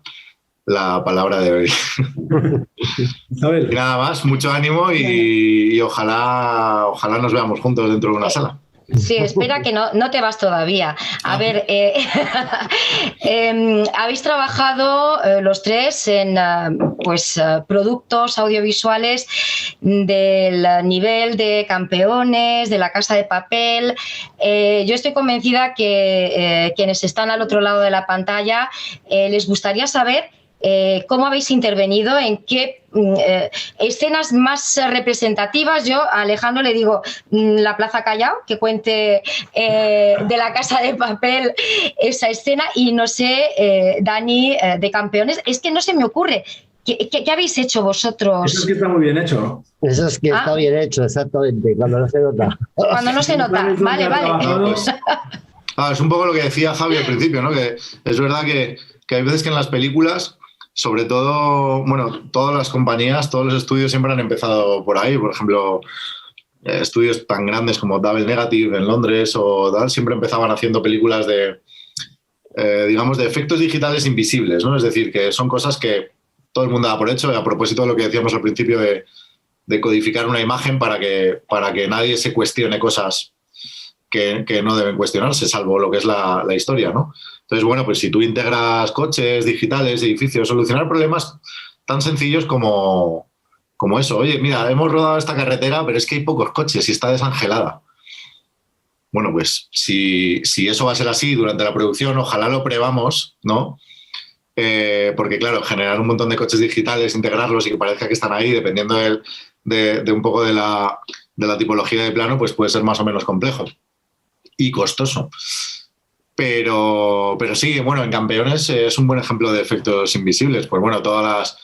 palabra de hoy. A ver. Y nada más, mucho ánimo y ojalá nos veamos juntos dentro de una sala. Sí, espera que no te vas todavía. A ver, habéis trabajado los tres en productos audiovisuales del nivel de Campeones, de La Casa de Papel. Yo estoy convencida que quienes están al otro lado de la pantalla les gustaría saber cómo habéis intervenido, en qué escenas más representativas. Yo a Alejandro le digo la Plaza Callao, que cuente de La Casa de Papel esa escena, y no sé, Dani, de Campeones, es que no se me ocurre ¿Qué habéis hecho vosotros? Eso es que está muy bien hecho. Eso es que está bien hecho, exactamente, cuando no se nota. Cuando no se nota, vale. Es un poco lo que decía Javi al principio, ¿no? Que es verdad que hay veces que en las películas, sobre todo, bueno, todas las compañías, todos los estudios siempre han empezado por ahí. Por ejemplo, estudios tan grandes como Double Negative en Londres o tal, siempre empezaban haciendo películas digamos, de efectos digitales invisibles, ¿no? Es decir, que son cosas que todo el mundo da por hecho, a propósito de lo que decíamos al principio de codificar una imagen para que nadie se cuestione cosas que no deben cuestionarse, salvo lo que es la historia, ¿no? Entonces, bueno, pues si tú integras coches digitales, edificios, solucionar problemas tan sencillos como eso. Oye, mira, hemos rodado esta carretera, pero es que hay pocos coches y está desangelada. Bueno, pues si eso va a ser así durante la producción, ojalá lo prevamos, ¿no? Porque, claro, generar un montón de coches digitales, integrarlos y que parezca que están ahí, dependiendo de un poco de la tipología de plano, pues puede ser más o menos complejo y costoso. Pero sí, bueno, en Campeones es un buen ejemplo de efectos invisibles. Pues bueno, todas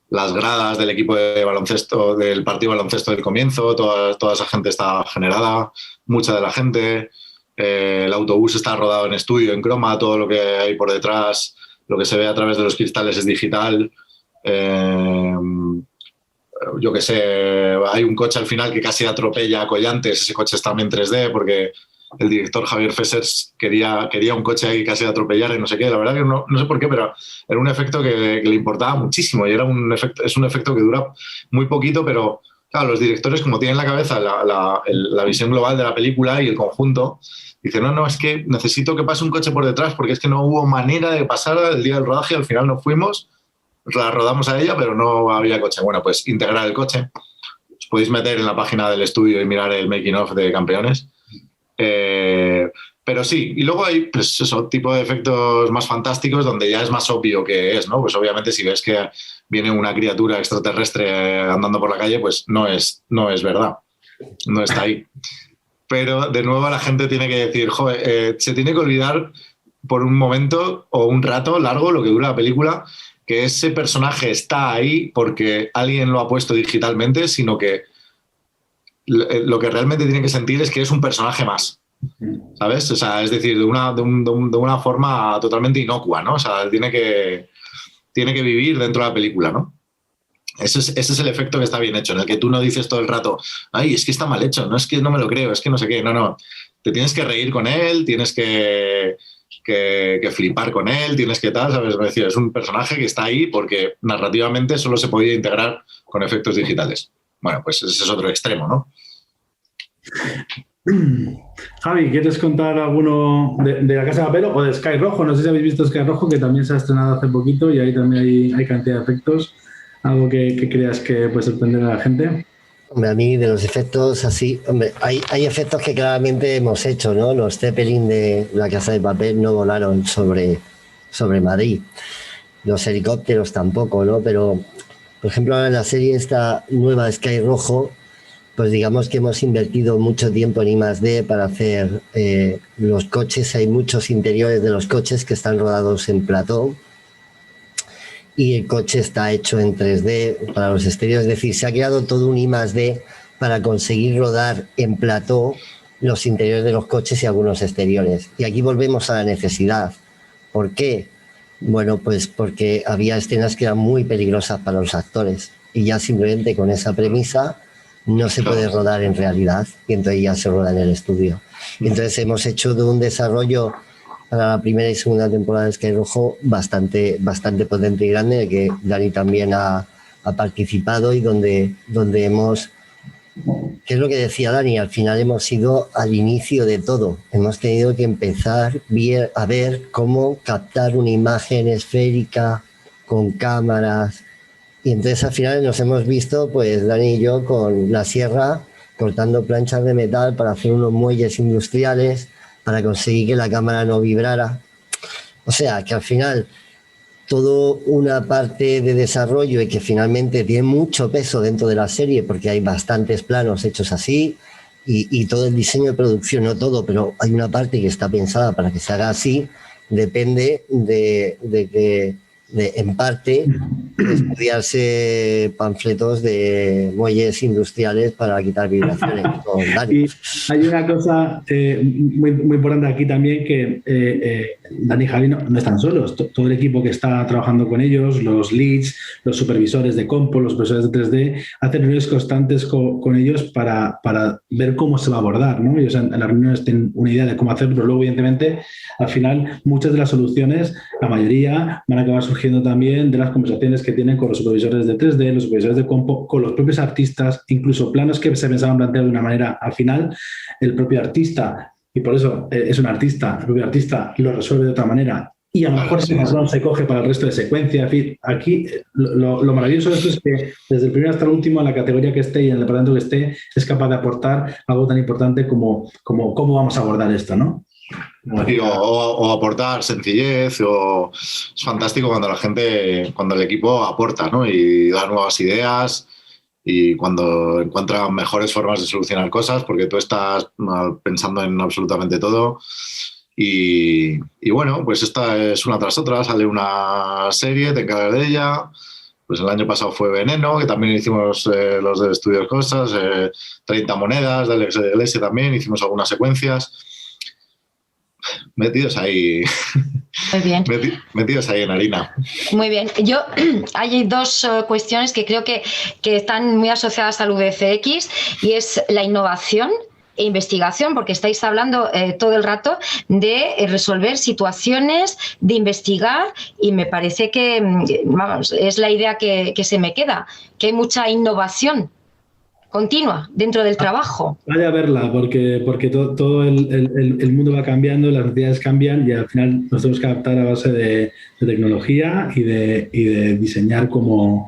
las gradas del equipo de baloncesto, del partido de baloncesto del comienzo, toda esa gente está generada, mucha de la gente. El autobús está rodado en estudio, en croma, todo lo que hay por detrás, lo que se ve a través de los cristales es digital. Yo qué sé, hay un coche al final que casi atropella a Collantes, ese coche está en 3D porque el director Javier Fessers quería un coche ahí casi atropellar y no sé qué. La verdad que no sé por qué, pero era un efecto que le importaba muchísimo y es un efecto que dura muy poquito, pero claro, los directores, como tienen en la cabeza la visión global de la película y el conjunto, dicen, no, es que necesito que pase un coche por detrás porque es que no hubo manera de pasar el día del rodaje, al final no fuimos, la rodamos a ella, pero no había coche. Bueno, pues integrar el coche. Os podéis meter en la página del estudio y mirar el making of de Campeones. Pero sí, y luego hay pues eso, tipo de efectos más fantásticos donde ya es más obvio que es, ¿no? Pues obviamente si ves que viene una criatura extraterrestre andando por la calle, pues no es verdad, no está ahí. Pero de nuevo la gente tiene que decir, joder, se tiene que olvidar por un momento o un rato largo, lo que dura la película, que ese personaje está ahí porque alguien lo ha puesto digitalmente, sino que lo que realmente tiene que sentir es que es un personaje más, ¿sabes? O sea, es decir, de una forma totalmente inocua, ¿no? O sea, tiene que vivir dentro de la película, ¿no? Ese es el efecto que está bien hecho, en el que tú no dices todo el rato, ay, es que está mal hecho, no es que no me lo creo, es que no sé qué, no. Te tienes que reír con él, tienes que flipar con él, tienes que tal, ¿sabes? Es decir, es un personaje que está ahí porque narrativamente solo se podía integrar con efectos digitales. Bueno, pues ese es otro extremo, ¿no? Javi, ¿quieres contar alguno de La Casa de Papel o de Sky Rojo? No sé si habéis visto Sky Rojo, que también se ha estrenado hace poquito y ahí también hay cantidad de efectos. ¿Algo que creas que puede sorprender a la gente? Hombre, a mí de los efectos así, hombre, hay efectos que claramente hemos hecho, ¿no? Los Zeppelin de La Casa de Papel no volaron sobre Madrid. Los helicópteros tampoco, ¿no? Pero, por ejemplo, ahora en la serie esta nueva Sky Rojo, pues digamos que hemos invertido mucho tiempo en I+D para hacer los coches. Hay muchos interiores de los coches que están rodados en plató y el coche está hecho en 3D para los exteriores. Es decir, se ha creado todo un I+D para conseguir rodar en plató los interiores de los coches y algunos exteriores. Y aquí volvemos a la necesidad. ¿Por qué? Bueno, pues porque había escenas que eran muy peligrosas para los actores y ya simplemente con esa premisa no se puede rodar en realidad y entonces ya se roda en el estudio. Y entonces hemos hecho de un desarrollo para la primera y segunda temporada de Sky Rojo bastante potente y grande, de que Dani también ha participado y donde hemos, ¿qué es lo que decía Dani? Al final hemos ido al inicio de todo. Hemos tenido que empezar a ver cómo captar una imagen esférica con cámaras. Y entonces al final nos hemos visto, pues Dani y yo, con la sierra cortando planchas de metal para hacer unos muelles industriales para conseguir que la cámara no vibrara. O sea, que al final todo una parte de desarrollo y que finalmente tiene mucho peso dentro de la serie porque hay bastantes planos hechos así y todo el diseño de producción, no todo, pero hay una parte que está pensada para que se haga así, depende de que en parte, de estudiarse panfletos de muelles industriales para quitar vibraciones con Dani. Y hay una cosa muy, muy importante aquí también, que Dani y Javi no están solos. Todo el equipo que está trabajando con ellos, los leads, los supervisores de compo, los supervisores de 3D, hacen reuniones constantes con ellos para ver cómo se va a abordar, ¿no? Ellos en las reuniones tienen una idea de cómo hacerlo, pero luego, evidentemente, al final, muchas de las soluciones, la mayoría, van a acabar surgiendo también de las conversaciones que tienen con los supervisores de 3D, los supervisores de compo, con los propios artistas, incluso planos que se pensaban plantear de una manera, al final, el propio artista, y por eso es un artista, el propio artista lo resuelve de otra manera, y a lo mejor ese patrón se coge para el resto de secuencia. En fin, aquí lo maravilloso de esto es que desde el primero hasta el último, en la categoría que esté y en el departamento que esté, es capaz de aportar algo tan importante como cómo vamos a abordar esto, ¿no? O aportar sencillez, es fantástico cuando cuando el equipo aporta, ¿no? Y da nuevas ideas y cuando encuentran mejores formas de solucionar cosas, porque tú estás pensando en absolutamente todo. Y bueno, pues esta es una tras otra, sale una serie, te encargas de ella. Pues el año pasado fue Veneno, que también hicimos los de Estudios Cosas, 30 monedas, del XLS también, hicimos algunas secuencias. Metidos ahí. Muy bien. Metidos ahí en harina. Muy bien. Hay dos cuestiones que creo que están muy asociadas al VFX, y es la innovación e investigación, porque estáis hablando todo el rato de resolver situaciones, de investigar, y me parece que, vamos, es la idea que se me queda, que hay mucha innovación continua dentro del trabajo. Vaya a verla, porque todo el mundo va cambiando, las necesidades cambian, y al final nos tenemos que adaptar a base de tecnología y de diseñar cómo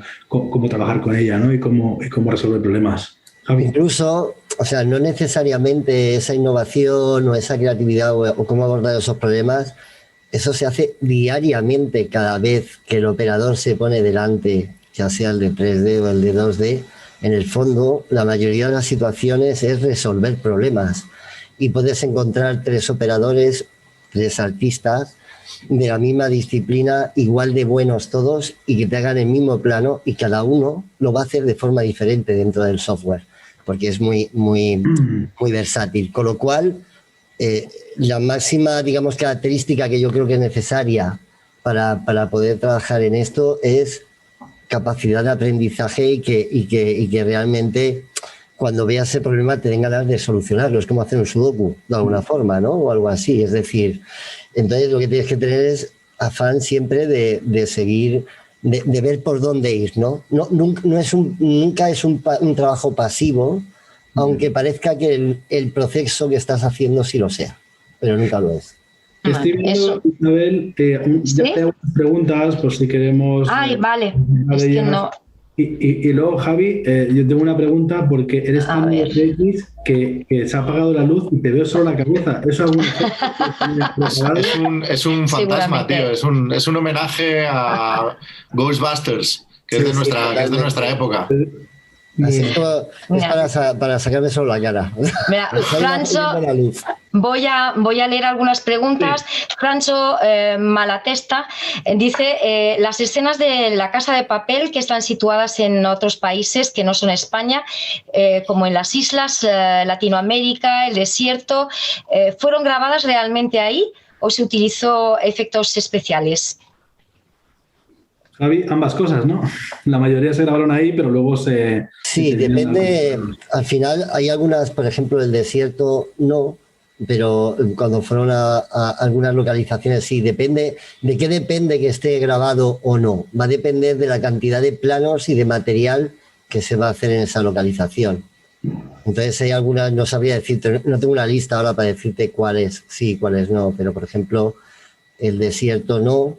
trabajar con ella, ¿no? y cómo resolver problemas. Javi. Incluso, o sea, no necesariamente esa innovación o esa creatividad o cómo abordar esos problemas, eso se hace diariamente cada vez que el operador se pone delante, ya sea el de 3D o el de 2D. En el fondo, la mayoría de las situaciones es resolver problemas, y puedes encontrar 3 operadores, 3 artistas de la misma disciplina, igual de buenos todos, y que te hagan el mismo plano, y cada uno lo va a hacer de forma diferente dentro del software, porque es muy versátil. Con lo cual, la máxima, digamos, característica que yo creo que es necesaria para poder trabajar en esto es capacidad de aprendizaje, y que realmente cuando veas el problema te den ganas de solucionarlo. Es como hacer un sudoku, de alguna forma, ¿no? O algo así. Es decir, entonces lo que tienes que tener es afán siempre de seguir, de ver por dónde ir, ¿no? Nunca es un trabajo pasivo, aunque parezca que el proceso que estás haciendo sí lo sea, pero nunca lo es. Estoy viendo, Isabel, ya ¿sí? Tengo preguntas por si queremos... Ay, vale. Es que no... Y luego, Javi, yo tengo una pregunta, porque eres tan VFX que se ha apagado la luz y te veo solo la cabeza. ¿Eso es un fantasma, tío. Es un homenaje a Ghostbusters, que es de nuestra época. Así es para sacarme solo la cara. Mira, Francho, voy a leer algunas preguntas. Sí. Francho Malatesta dice, las escenas de La Casa de Papel, que están situadas en otros países que no son España, como en las islas, Latinoamérica, el desierto, ¿fueron grabadas realmente ahí o se utilizó efectos especiales? Javi, ambas cosas, ¿no? La mayoría se grabaron ahí, pero luego se... Sí, depende. Al final hay algunas, por ejemplo, el desierto no, pero cuando fueron a algunas localizaciones sí. Depende. ¿De qué depende que esté grabado o no? Va a depender de la cantidad de planos y de material que se va a hacer en esa localización. Entonces hay algunas, no sabría decirte, no tengo una lista ahora para decirte cuáles sí, cuáles no, pero por ejemplo, el desierto no.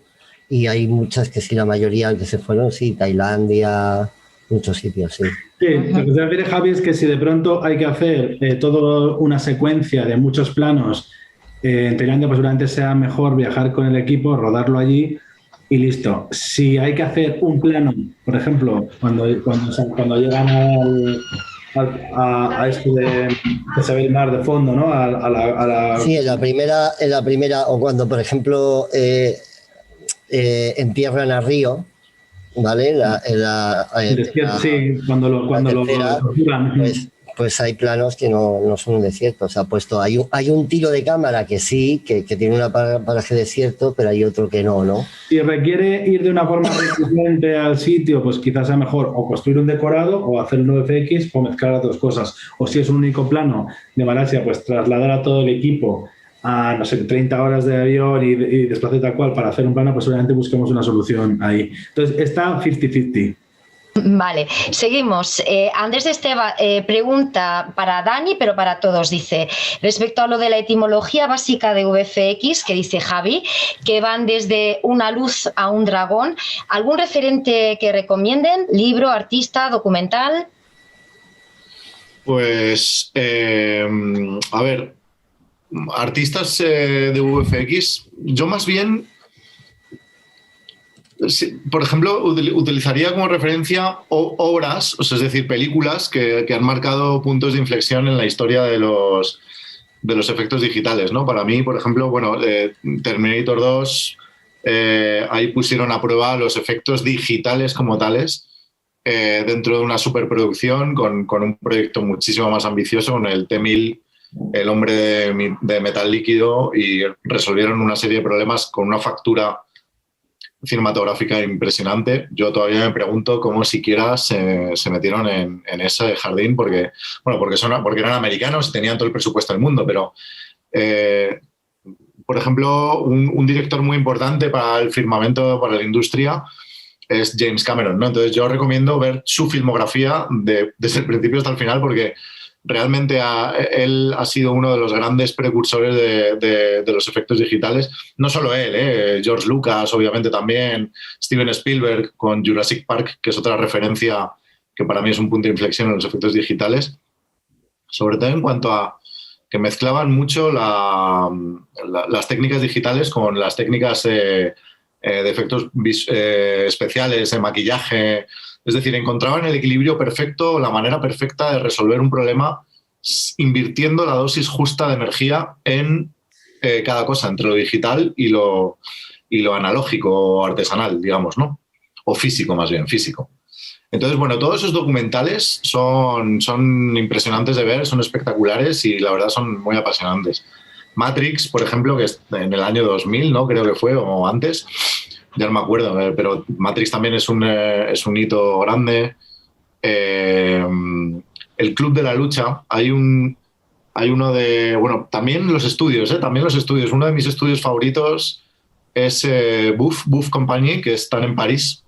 Y hay muchas que sí, la mayoría que se fueron, sí, Tailandia, muchos sitios, sí. Sí, lo que se refiere, Javi, es que si de pronto hay que hacer toda una secuencia de muchos planos, en Tailandia pues seguramente sea mejor viajar con el equipo, rodarlo allí y listo. Si hay que hacer un plano, por ejemplo, cuando llegan a esto de se ve el mar de fondo, ¿no? A la... Sí, en la primera, o cuando, por ejemplo... entierran a Río, ¿vale? Sí, cuando lo torturan. Pues hay planos que no son un desierto. Se ha puesto, hay un tiro de cámara que sí, que tiene un paraje desierto, pero hay otro que no. Si requiere ir de una forma recurrente al sitio, pues quizás sea mejor o construir un decorado o hacer un VFX o mezclar las dos cosas. O si es un único plano de Malasia, pues trasladar a todo el equipo a, no sé, 30 horas de avión y desplazar tal cual para hacer un plano, pues obviamente busquemos una solución ahí. Entonces, está 50-50. Vale, seguimos. Andrés de Esteva pregunta para Dani, pero para todos. Dice, respecto a lo de la etimología básica de VFX, que dice Javi, que van desde una luz a un dragón, ¿algún referente que recomienden? ¿Libro, artista, documental? Pues, a ver, artistas de VFX, yo más bien... Por ejemplo, utilizaría como referencia obras, es decir, películas que han marcado puntos de inflexión en la historia de los efectos digitales, ¿no? Para mí, por ejemplo, Terminator 2, ahí pusieron a prueba los efectos digitales como tales dentro de una superproducción con un proyecto muchísimo más ambicioso, con el T-1000, el hombre de metal líquido, y resolvieron una serie de problemas con una factura cinematográfica impresionante. Yo todavía me pregunto cómo siquiera se metieron en ese jardín, porque eran americanos y tenían todo el presupuesto del mundo, pero por ejemplo, un director muy importante para el firmamento, para la industria, es James Cameron, ¿no? Entonces yo recomiendo ver su filmografía desde el principio hasta el final, porque realmente él ha sido uno de los grandes precursores de los efectos digitales. No solo él, George Lucas, obviamente también, Steven Spielberg con Jurassic Park, que es otra referencia que para mí es un punto de inflexión en los efectos digitales. Sobre todo en cuanto a que mezclaban mucho las técnicas digitales con las técnicas de efectos especiales, de maquillaje. Es decir, encontraban el equilibrio perfecto, la manera perfecta de resolver un problema invirtiendo la dosis justa de energía en cada cosa, entre lo digital y lo analógico o artesanal, digamos, ¿no? O físico, más bien, físico. Entonces, todos esos documentales son impresionantes de ver, son espectaculares y la verdad son muy apasionantes. Matrix, por ejemplo, que es en el año 2000, ¿no? Creo que fue, o antes. Ya no me acuerdo, pero Matrix también es un hito grande. El Club de la Lucha, hay uno de... también los estudios. Uno de mis estudios favoritos es Buff Company, que están en París.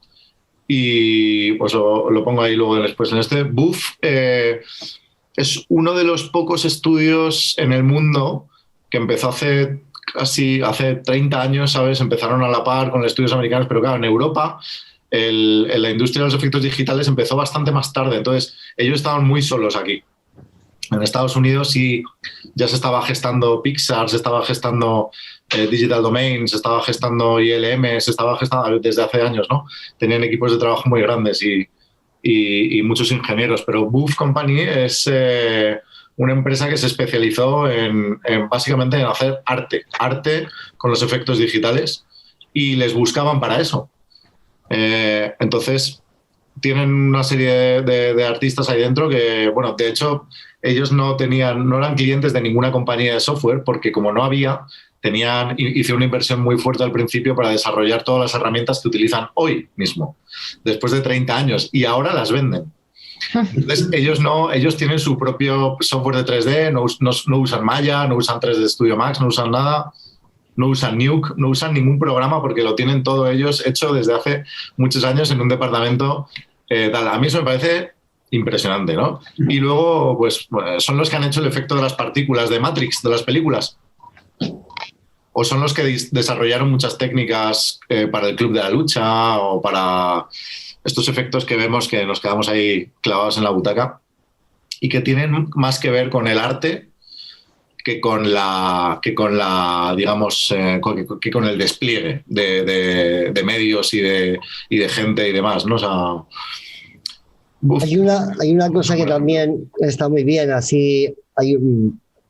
Y pues lo pongo ahí luego después en este. Buff es uno de los pocos estudios en el mundo que empezó hace 30 años, ¿sabes? Empezaron a la par con los estudios americanos, pero claro, en Europa la industria de los efectos digitales empezó bastante más tarde, entonces ellos estaban muy solos aquí. En Estados Unidos sí ya se estaba gestando Pixar, se estaba gestando Digital Domain, se estaba gestando ILM, se estaba gestando desde hace años, ¿no? Tenían equipos de trabajo muy grandes y muchos ingenieros, pero Buff Company es... una empresa que se especializó básicamente en hacer arte con los efectos digitales, y les buscaban para eso. Entonces, tienen una serie de artistas ahí dentro que, de hecho, ellos no eran clientes de ninguna compañía de software, porque como no había, hicieron una inversión muy fuerte al principio para desarrollar todas las herramientas que utilizan hoy mismo, después de 30 años, y ahora las venden. Entonces, ellos tienen su propio software de 3D, no usan Maya, no usan 3D Studio Max, no usan nada, no usan Nuke, no usan ningún programa, porque lo tienen todo ellos hecho desde hace muchos años en un departamento tal. A mí eso me parece impresionante, ¿no? Y luego, pues, son los que han hecho el efecto de las partículas de Matrix, de las películas. O son los que desarrollaron muchas técnicas para el Club de la Lucha o para... estos efectos que vemos que nos quedamos ahí clavados en la butaca y que tienen más que ver con el arte que con el despliegue de medios y de gente y demás, ¿no? O sea, hay una cosa que también está muy bien, así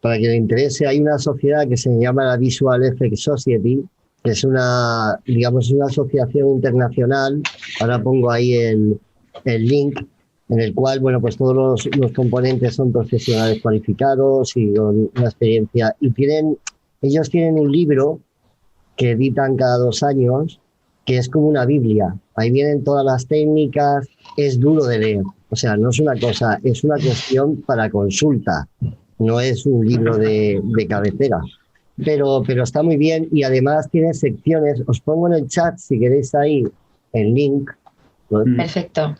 para que le interese, hay una sociedad que se llama la Visual Effects Society, que es una, digamos, una asociación internacional. Ahora pongo ahí el link, en el cual, bueno, pues todos los componentes son profesionales cualificados y con una experiencia. Y ellos tienen un libro que editan cada 2 años, que es como una Biblia. Ahí vienen todas las técnicas, es duro de leer. O sea, no es una cosa, es una cuestión para consulta. No es un libro de cabecera. Pero está muy bien y además tiene secciones. Os pongo en el chat, si queréis, ahí el link. Perfecto.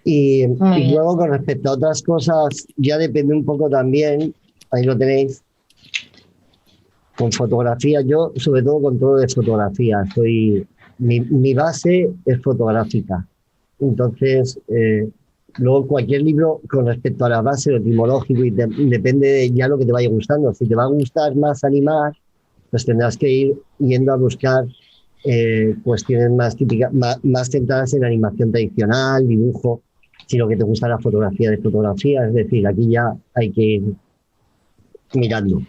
Y luego, con respecto a otras cosas, ya depende un poco también, ahí lo tenéis, con fotografía. Yo, sobre todo, controlo de fotografía. Mi base es fotográfica. Entonces, luego cualquier libro con respecto a la base, lo etimológico, y depende de ya lo que te vaya gustando. Si te va a gustar más animar, pues tendrás que ir yendo a buscar cuestiones más típicas, más centradas en animación tradicional, dibujo. Si lo que te gusta es la fotografía, de fotografía, es decir, aquí ya hay que ir mirando.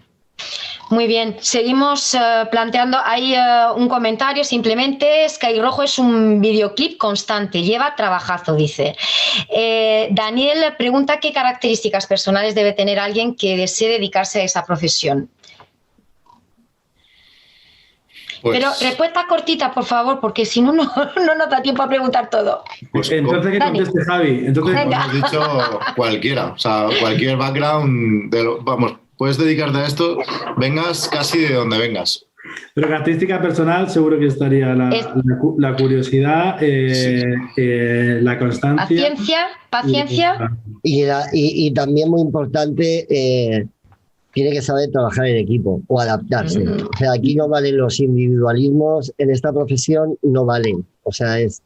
Muy bien, seguimos planteando. Hay un comentario simplemente. Sky Rojo es un videoclip constante, lleva trabajazo, dice. Daniel pregunta qué características personales debe tener alguien que desee dedicarse a esa profesión. Pues, pero respuesta cortita, por favor, porque si no, no nos da tiempo a preguntar todo. Pues entonces, ¿qué conteste Javi? Entonces, como hemos dicho, cualquiera. O sea, cualquier background, vamos, puedes dedicarte a esto, vengas casi de donde vengas. Pero característica personal, seguro que estaría la curiosidad, sí. La constancia. Paciencia. Y también muy importante, tiene que saber trabajar en equipo o adaptarse. O sea, aquí no valen los individualismos, en esta profesión no valen. O sea, es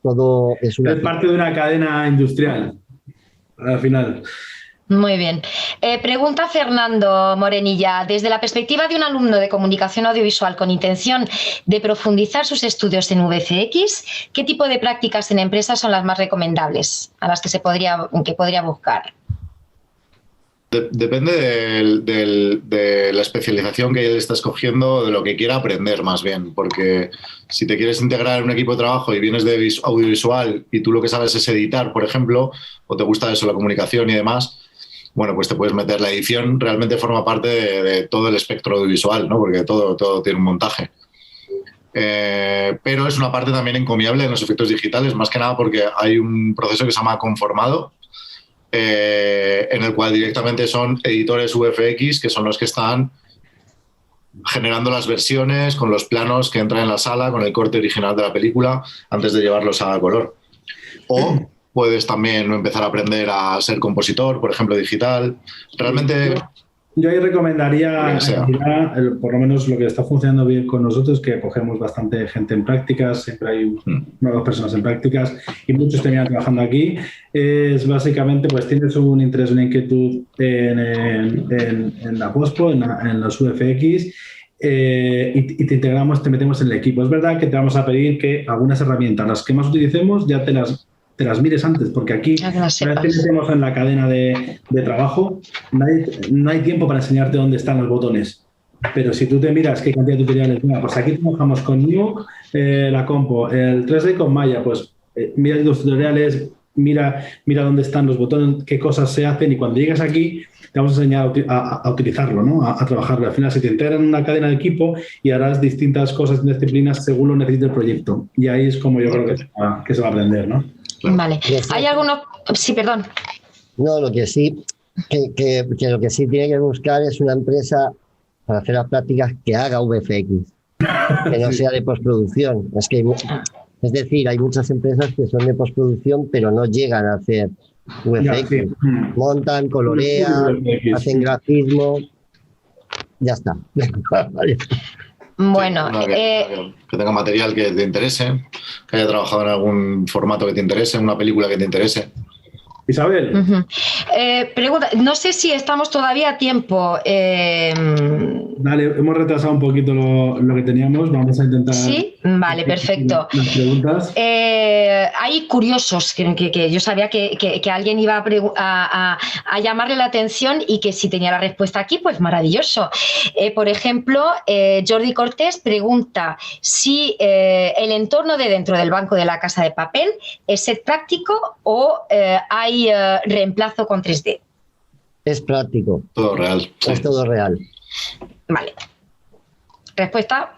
parte de una cadena industrial, al final. Muy bien. Pregunta Fernando Morenilla. Desde la perspectiva de un alumno de comunicación audiovisual con intención de profundizar sus estudios en VFX, ¿qué tipo de prácticas en empresas son las más recomendables a las que podría buscar? Depende de la especialización que él está escogiendo, de lo que quiera aprender más bien, porque si te quieres integrar en un equipo de trabajo y vienes de audiovisual y tú lo que sabes es editar, por ejemplo, o te gusta eso, la comunicación y demás, bueno, pues te puedes meter. La edición realmente forma parte de todo el espectro audiovisual, ¿no? Porque todo tiene un montaje. Pero es una parte también encomiable en los efectos digitales, más que nada porque hay un proceso que se llama conformado, en el cual directamente son editores VFX, que son los que están generando las versiones con los planos que entran en la sala, con el corte original de la película, antes de llevarlos a color. O puedes también empezar a aprender a ser compositor, por ejemplo, digital. Realmente... Yo ahí recomendaría, por lo menos lo que está funcionando bien con nosotros, que cogemos bastante gente en prácticas, siempre hay una o dos personas en prácticas y muchos terminan trabajando aquí. Es básicamente, pues tienes un interés, una inquietud en la postpro, en los VFX, y te integramos, te metemos en el equipo. Es verdad que te vamos a pedir que algunas herramientas, las que más utilicemos, ya te las mires antes, porque aquí, una vez que metemos en la cadena de trabajo, no hay tiempo para enseñarte dónde están los botones. Pero si tú te miras qué cantidad de tutoriales, pues aquí trabajamos con Nuke, la compo, el 3D con Maya, pues mira los tutoriales, mira dónde están los botones, qué cosas se hacen, y cuando llegas aquí te vamos a enseñar a utilizarlo, ¿no? A trabajarlo. Al final se te integra en una cadena de equipo y harás distintas cosas en disciplinas según lo necesite el proyecto. Y ahí es como yo creo que se va a aprender, ¿no? Vale. ¿Hay algunos...? Sí, perdón. No, lo que sí, que lo que sí tiene que buscar es una empresa para hacer las prácticas que haga VFX, que no sea de postproducción. Es decir, hay muchas empresas que son de postproducción, pero no llegan a hacer VFX. Sí. Montan, colorean, hacen grafismo, ya está. Bueno, que tenga material que te interese, que haya trabajado en algún formato que te interese, una película que te interese. Isabel. Pregunta, no sé si estamos todavía a tiempo. Dale, hemos retrasado un poquito lo que teníamos. Vamos a intentar. Sí, vale, perfecto. Las preguntas. Hay curiosos que yo sabía que alguien iba a llamarle la atención y que si tenía la respuesta aquí, pues maravilloso. Por ejemplo, Jordi Cortés pregunta si el entorno de dentro del banco de La Casa de Papel es set práctico o hay reemplazo con 3D. Es práctico. Todo real. Sí. Es todo real. Vale. Respuesta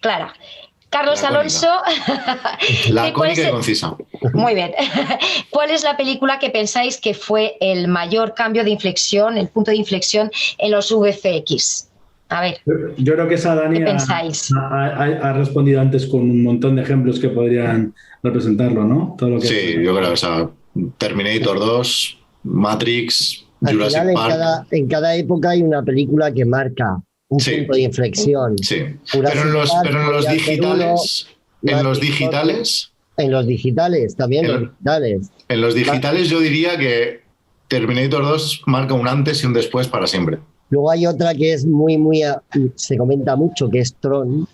clara. Carlos Alonso. Lacónica y concisa. Muy bien. ¿Cuál es la película que pensáis que fue el mayor cambio de inflexión, el punto de inflexión en los VFX? A ver. Yo creo que esa Dani ha respondido antes con un montón de ejemplos que podrían representarlo, ¿no? Todo lo que sí, yo creo, o sea, Terminator 2, Matrix, Jurassic Park. En cada época hay una película que marca un punto de inflexión. Sí, pero en los digitales... En los digitales, también los digitales. En los digitales yo diría que Terminator 2 marca un antes y un después para siempre. Luego hay otra que es muy, se comenta mucho, que es Tron.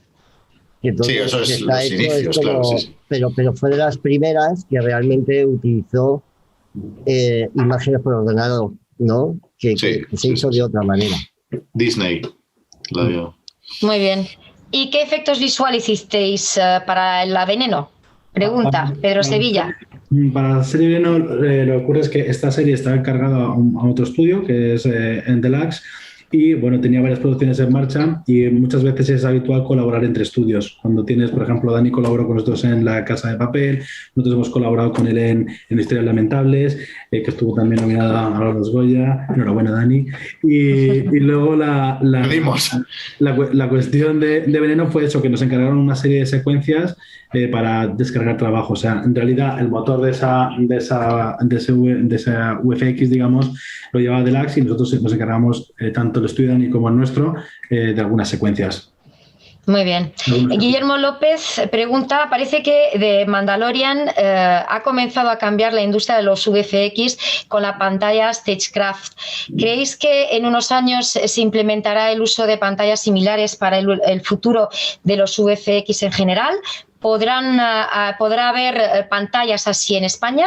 Que todo sí, eso es los inicios, como, claro. Sí. Pero fue de las primeras que realmente utilizó imágenes por ordenador, ¿no? Que se hizo de otra manera. Disney, la vio. Muy bien. ¿Y qué efectos visuales hicisteis para La Veneno? Pregunta Pedro Sevilla. Para la serie Veneno, lo que ocurre es que esta serie está encargada a otro estudio, que es en Deluxe, y bueno, tenía varias producciones en marcha y muchas veces es habitual colaborar entre estudios. Cuando tienes, por ejemplo, Dani colaboró con nosotros en La Casa de Papel, nosotros hemos colaborado con él en Historias Lamentables, que estuvo también nominada a los Goya. Enhorabuena, Dani. Y luego la cuestión de Veneno fue eso, que nos encargaron una serie de secuencias para descargar trabajo. O sea, en realidad el motor de esa VFX, digamos, lo llevaba Deluxe y nosotros nos encargamos tanto el estudio Dani como el nuestro de algunas secuencias. Muy bien. Guillermo López pregunta, parece que The Mandalorian ha comenzado a cambiar la industria de los VFX con la pantalla Stagecraft. ¿Creéis que en unos años se implementará el uso de pantallas similares para el futuro de los VFX en general? ¿Podrá haber pantallas así en España?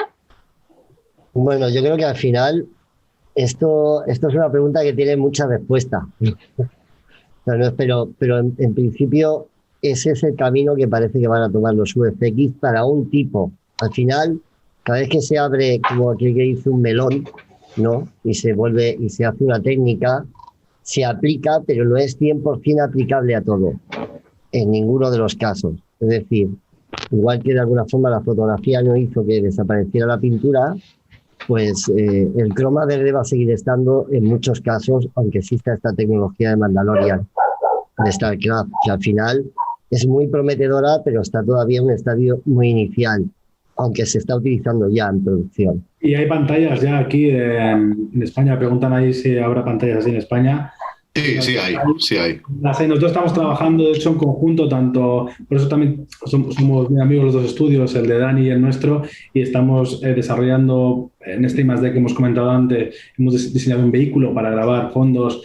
Bueno, yo creo que al final esto es una pregunta que tiene mucha respuesta. Pero en principio ese es el camino que parece que van a tomar los VFX para un tipo. Al final, cada vez que se abre como aquel que dice un melón, ¿no? Y se hace una técnica, se aplica, pero no es 100% aplicable a todo, en ninguno de los casos. Es decir, igual que de alguna forma la fotografía no hizo que desapareciera la pintura, pues el croma verde va a seguir estando en muchos casos, aunque exista esta tecnología de Mandalorian, de StarCraft, que al final es muy prometedora, pero está todavía en un estadio muy inicial, aunque se está utilizando ya en producción. Y hay pantallas ya aquí en España. Preguntan ahí si habrá pantallas así en España. Sí hay. Nosotros estamos trabajando, de hecho, en conjunto, por eso también somos muy amigos los dos estudios, el de Dani y el nuestro, y estamos desarrollando, en este I+D que hemos comentado antes, hemos diseñado un vehículo para grabar fondos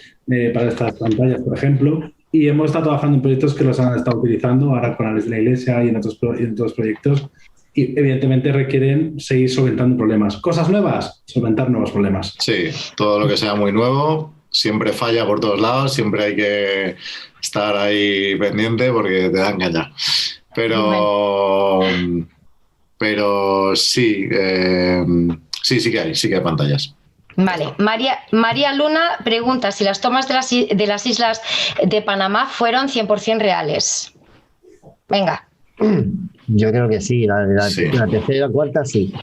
para estas pantallas, por ejemplo, y hemos estado trabajando en proyectos que los han estado utilizando ahora con Alex de la Iglesia y en otros proyectos, y evidentemente requieren seguir solventando problemas. ¿Cosas nuevas? Solventar nuevos problemas. Sí, todo lo que sea muy nuevo siempre falla por todos lados, siempre hay que estar ahí pendiente porque te dan caña. Pero sí, sí que hay pantallas. Vale. María Luna pregunta si las tomas de las islas de Panamá fueron 100% reales. Venga. Yo creo que sí, la tercera y la cuarta sí.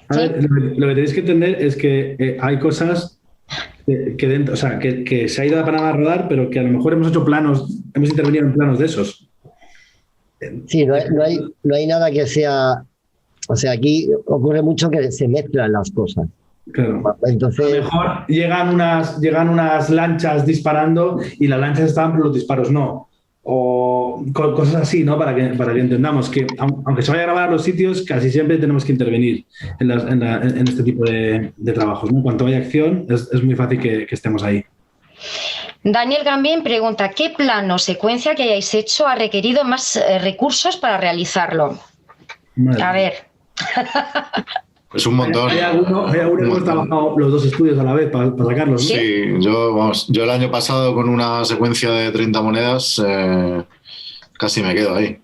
A ver, lo que tenéis que entender es que hay cosas que se ha ido a Panamá a rodar, pero que a lo mejor hemos intervenido en planos de esos. Sí, no hay nada que sea... O sea, aquí ocurre mucho que se mezclan las cosas. Claro. Entonces, a lo mejor llegan unas lanchas disparando y las lanchas estaban, pero los disparos no. o cosas así, ¿no? Para que entendamos que, aunque se vaya a grabar a los sitios, casi siempre tenemos que intervenir en este tipo de trabajos, ¿no? En cuanto haya acción, es muy fácil que estemos ahí. Daniel Gambien pregunta, ¿qué plano o secuencia que hayáis hecho ha requerido más recursos para realizarlo? A ver. Pues un montón. ¿Hay alguno que hemos trabajado los dos estudios a la vez para sacarlos, ¿no? Sí, yo el año pasado con una secuencia de 30 monedas casi me quedo ahí.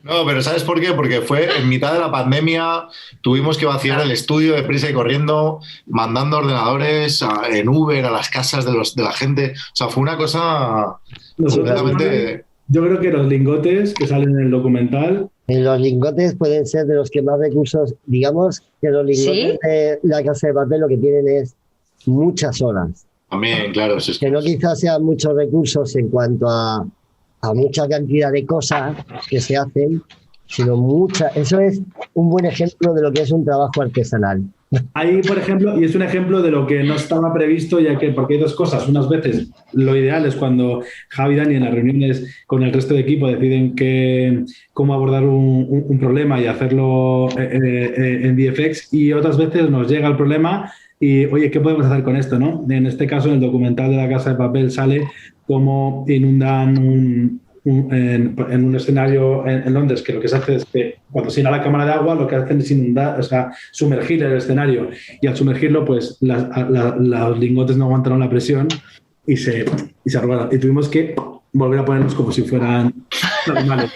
No, pero ¿sabes por qué? Porque fue en mitad de la pandemia, tuvimos que vaciar el estudio deprisa y corriendo, mandando ordenadores en Uber a las casas de la gente. O sea, fue una cosa completamente... Yo creo que los lingotes que salen en el documental... Los lingotes pueden ser de los que más recursos, digamos que los lingotes de La Casa de Papel lo que tienen es muchas horas. También, claro. Es que no quizás sean muchos recursos en cuanto a mucha cantidad de cosas que se hacen, sino mucha. Eso es un buen ejemplo de lo que es un trabajo artesanal. Ahí, por ejemplo, y es un ejemplo de lo que no estaba previsto, ya que, porque hay dos cosas. Unas veces lo ideal es cuando Javi y Dani en las reuniones con el resto de equipo deciden cómo abordar un problema y hacerlo en VFX, y otras veces nos llega el problema y, oye, ¿qué podemos hacer con esto, no? En este caso, en el documental de La Casa de Papel sale cómo inundan en un escenario en Londres, que lo que se hace es que cuando se llena la cámara de agua, lo que hacen es inundar, o sea, sumergir el escenario, y al sumergirlo, pues los lingotes no aguantaron la presión y se arrugaron, y tuvimos que volver a ponerlos como si fueran normales.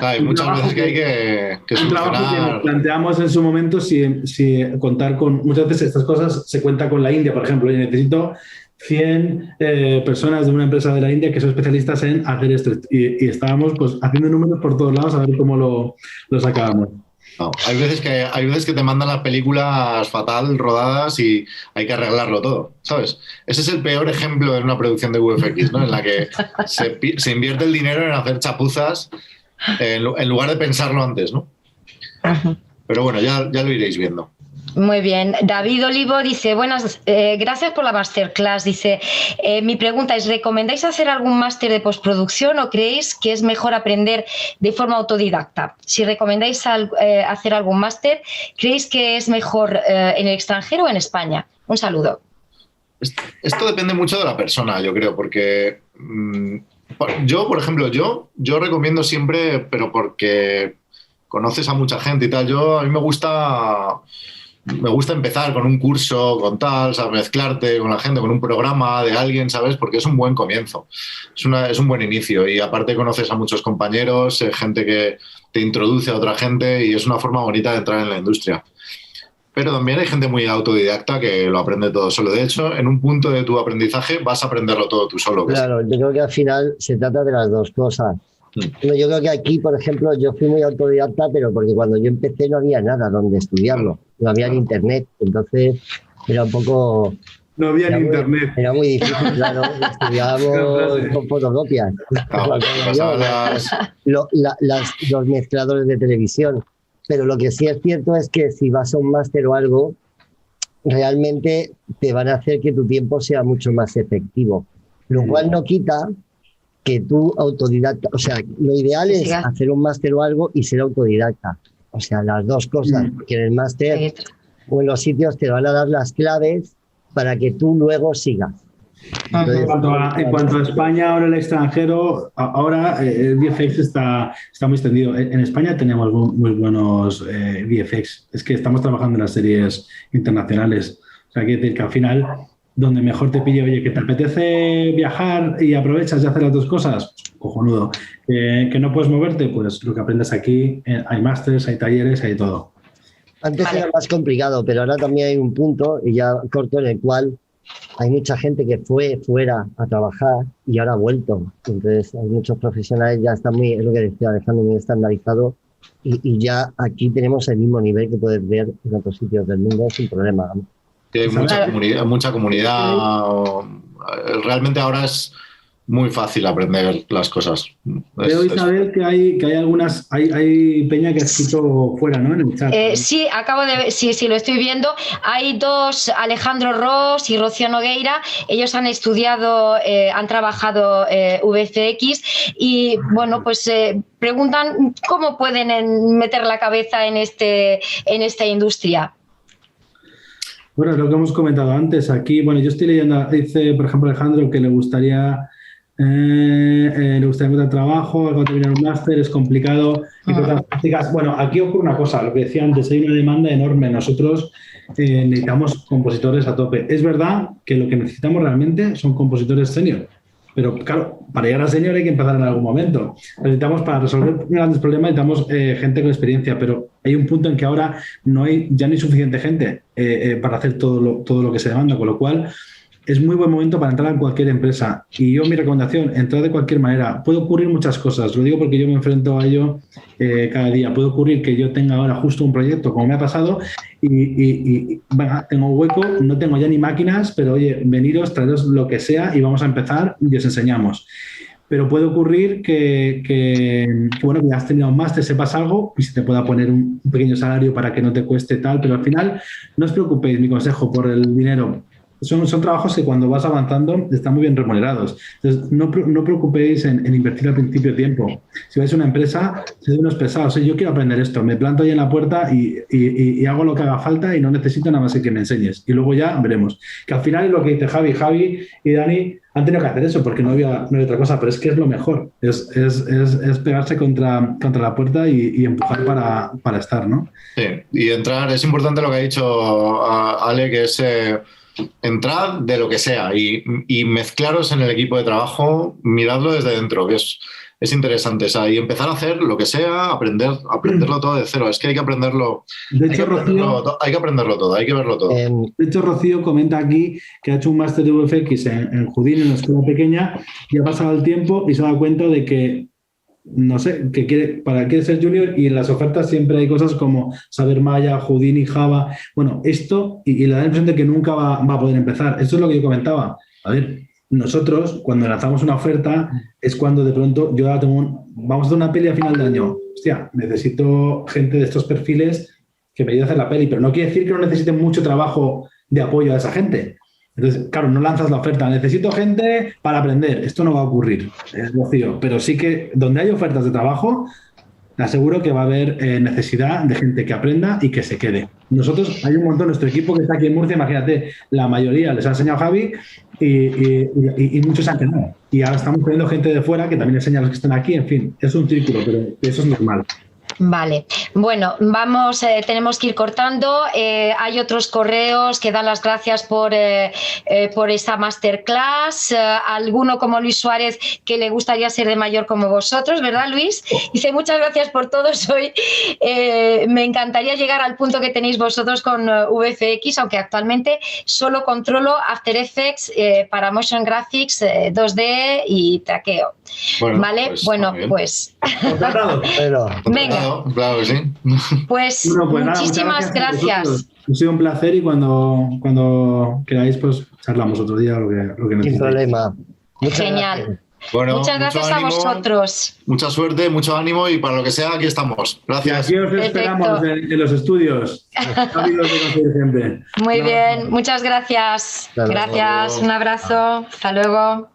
Hay muchas veces que hay que un trabajo que nos planteamos en su momento, si contar con, muchas veces estas cosas se cuenta con la India, por ejemplo, y necesito 100 personas de una empresa de la India que son especialistas en hacer esto, y estábamos pues haciendo números por todos lados a ver cómo lo sacábamos. No, hay veces que te mandan las películas fatal rodadas y hay que arreglarlo todo, ¿sabes? Ese es el peor ejemplo de una producción de VFX, ¿no? En la que se invierte el dinero en hacer chapuzas en lugar de pensarlo antes, ¿no? Pero bueno, ya lo iréis viendo. Muy bien. David Olivo dice, gracias por la masterclass. Dice, mi pregunta es, ¿recomendáis hacer algún máster de postproducción o creéis que es mejor aprender de forma autodidacta? Si recomendáis hacer algún máster, ¿creéis que es mejor en el extranjero o en España? Un saludo. Esto depende mucho de la persona, yo creo, porque yo, por ejemplo, yo recomiendo siempre, pero porque conoces a mucha gente y tal, a mí me gusta empezar con un curso, con tal, ¿sabes? Mezclarte con la gente, con un programa de alguien, ¿sabes? Porque es un buen comienzo, es un buen inicio, y aparte conoces a muchos compañeros, gente que te introduce a otra gente, y es una forma bonita de entrar en la industria. Pero también hay gente muy autodidacta que lo aprende todo solo. De hecho, en un punto de tu aprendizaje vas a aprenderlo todo tú solo. Claro, yo creo que al final se trata de las dos cosas. Yo creo que aquí, por ejemplo, yo fui muy autodidacta, pero porque cuando yo empecé no había nada donde estudiarlo, no había ni internet, entonces era un poco... No había ni internet. Era muy difícil, claro, estudiábamos con fotocopias. Los mezcladores de televisión. Pero lo que sí es cierto es que si vas a un máster o algo, realmente te van a hacer que tu tiempo sea mucho más efectivo, lo cual no quita que tú autodidacta, o sea, lo ideal es hacer un máster o algo y ser autodidacta, o sea, las dos cosas, porque en el máster o en los sitios te van a dar las claves para que tú luego sigas. Entonces, en cuanto a España, ahora el extranjero, ahora el VFX está muy extendido. En España tenemos muy buenos VFX, es que estamos trabajando en las series internacionales, o sea, quiere decir que al final, donde mejor te pille, oye, que te apetece viajar y aprovechas y hacer las dos cosas, cojonudo. Que no puedes moverte, pues lo que aprendes aquí, hay másters, hay talleres, hay todo. Antes era más complicado, pero ahora también hay un punto, y ya corto, en el cual hay mucha gente que fue fuera a trabajar y ahora ha vuelto. Entonces hay muchos profesionales, ya están muy, es lo que decía Alejandro, muy estandarizado, y ya aquí tenemos el mismo nivel que puedes ver en otros sitios del mundo sin problema. Hay mucha comunidad. Realmente ahora muy fácil aprender las cosas. Veo, Isabel, que hay algunas, hay peña que ha escrito fuera, ¿no? En el chat. Sí, acabo de ver, sí, lo estoy viendo. Hay dos, Alejandro Ros y Rocío Nogueira. Ellos han estudiado, han trabajado VFX y, bueno, pues preguntan cómo pueden meter la cabeza en esta industria. Bueno, lo que hemos comentado antes aquí, bueno, yo estoy leyendo, dice, por ejemplo, Alejandro, que le gustaría encontrar trabajo, acaba de terminar un máster, es complicado. Bueno, aquí ocurre una cosa, lo que decía antes, hay una demanda enorme. Nosotros necesitamos compositores a tope. Es verdad que lo que necesitamos realmente son compositores senior, pero claro, para llegar a senior hay que empezar en algún momento. Necesitamos, para resolver grandes problemas, necesitamos gente con experiencia, pero hay un punto en que ahora ya no hay suficiente gente para hacer todo lo que se demanda, con lo cual es muy buen momento para entrar en cualquier empresa. Y yo, mi recomendación, entrar de cualquier manera. Puede ocurrir muchas cosas, lo digo porque yo me enfrento a ello cada día. Puede ocurrir que yo tenga ahora justo un proyecto, como me ha pasado, y venga, tengo hueco, no tengo ya ni máquinas, pero oye, veniros, traeros lo que sea y vamos a empezar y os enseñamos. Pero puede ocurrir que bueno, que has tenido un máster, sepas algo y se te pueda poner un pequeño salario para que no te cueste tal, pero al final no os preocupéis, mi consejo, por el dinero. Son trabajos que cuando vas avanzando están muy bien remunerados. Entonces, no preocupéis en invertir al principio tiempo. Si vais a una empresa, sed unos pesados. Yo quiero aprender esto, me planto ahí en la puerta y hago lo que haga falta y no necesito nada más que me enseñes. Y luego ya veremos. Que al final es lo que dice Javi y Dani han tenido que hacer eso porque no había otra cosa, pero es que es lo mejor. Es pegarse contra la puerta y empujar para estar, ¿no? Sí, y entrar, es importante lo que ha dicho Ale, que es... entrad de lo que sea y mezclaros en el equipo de trabajo, miradlo desde dentro, que es interesante, o sea, y empezar a hacer lo que sea, aprenderlo todo de cero. Es que hay que aprenderlo. De hecho, hay que aprenderlo todo, hay que verlo todo. De hecho, Rocío comenta aquí que ha hecho un máster de VFX en Houdini, en una escuela pequeña, y ha pasado el tiempo y se ha dado cuenta de que no sé, que quiere ser junior y en las ofertas siempre hay cosas como saber Maya, Houdini, Java. Bueno, esto, y le da la impresión de que nunca va a poder empezar. Esto es lo que yo comentaba. A ver, nosotros cuando lanzamos una oferta es cuando de pronto yo ahora vamos a hacer una peli a final de año. Hostia, necesito gente de estos perfiles que me ayude a hacer la peli, pero no quiere decir que no necesiten mucho trabajo de apoyo a esa gente. Entonces, claro, no lanzas la oferta, necesito gente para aprender. Esto no va a ocurrir, Rocío, pero sí que donde hay ofertas de trabajo, te aseguro que va a haber necesidad de gente que aprenda y que se quede. Nosotros, hay un montón, nuestro equipo que está aquí en Murcia, imagínate, la mayoría les ha enseñado Javi y muchos han quedado. Y ahora estamos poniendo gente de fuera que también enseña a los que están aquí, en fin, es un círculo, pero eso es normal. Vale, bueno, tenemos que ir cortando. Hay otros correos que dan las gracias por esta masterclass. Alguno como Luis Suárez que le gustaría ser de mayor como vosotros, ¿verdad, Luis? Dice, muchas gracias por todos hoy. Me encantaría llegar al punto que tenéis vosotros con VFX, aunque actualmente solo controlo After Effects para Motion Graphics, 2D y traqueo. Bueno, ¿vale? Pues, bueno, pues... Venga. Claro que sí. Pues muchísimas gracias. Ha sido un placer y cuando queráis, pues charlamos otro día lo que necesitéis. Sin problema. Genial. Bueno, muchas gracias a vosotros. Mucha suerte, mucho ánimo y para lo que sea, aquí estamos. Gracias. Y aquí os esperamos en los estudios. Muy bien, muchas gracias. Gracias, un abrazo. Hasta luego.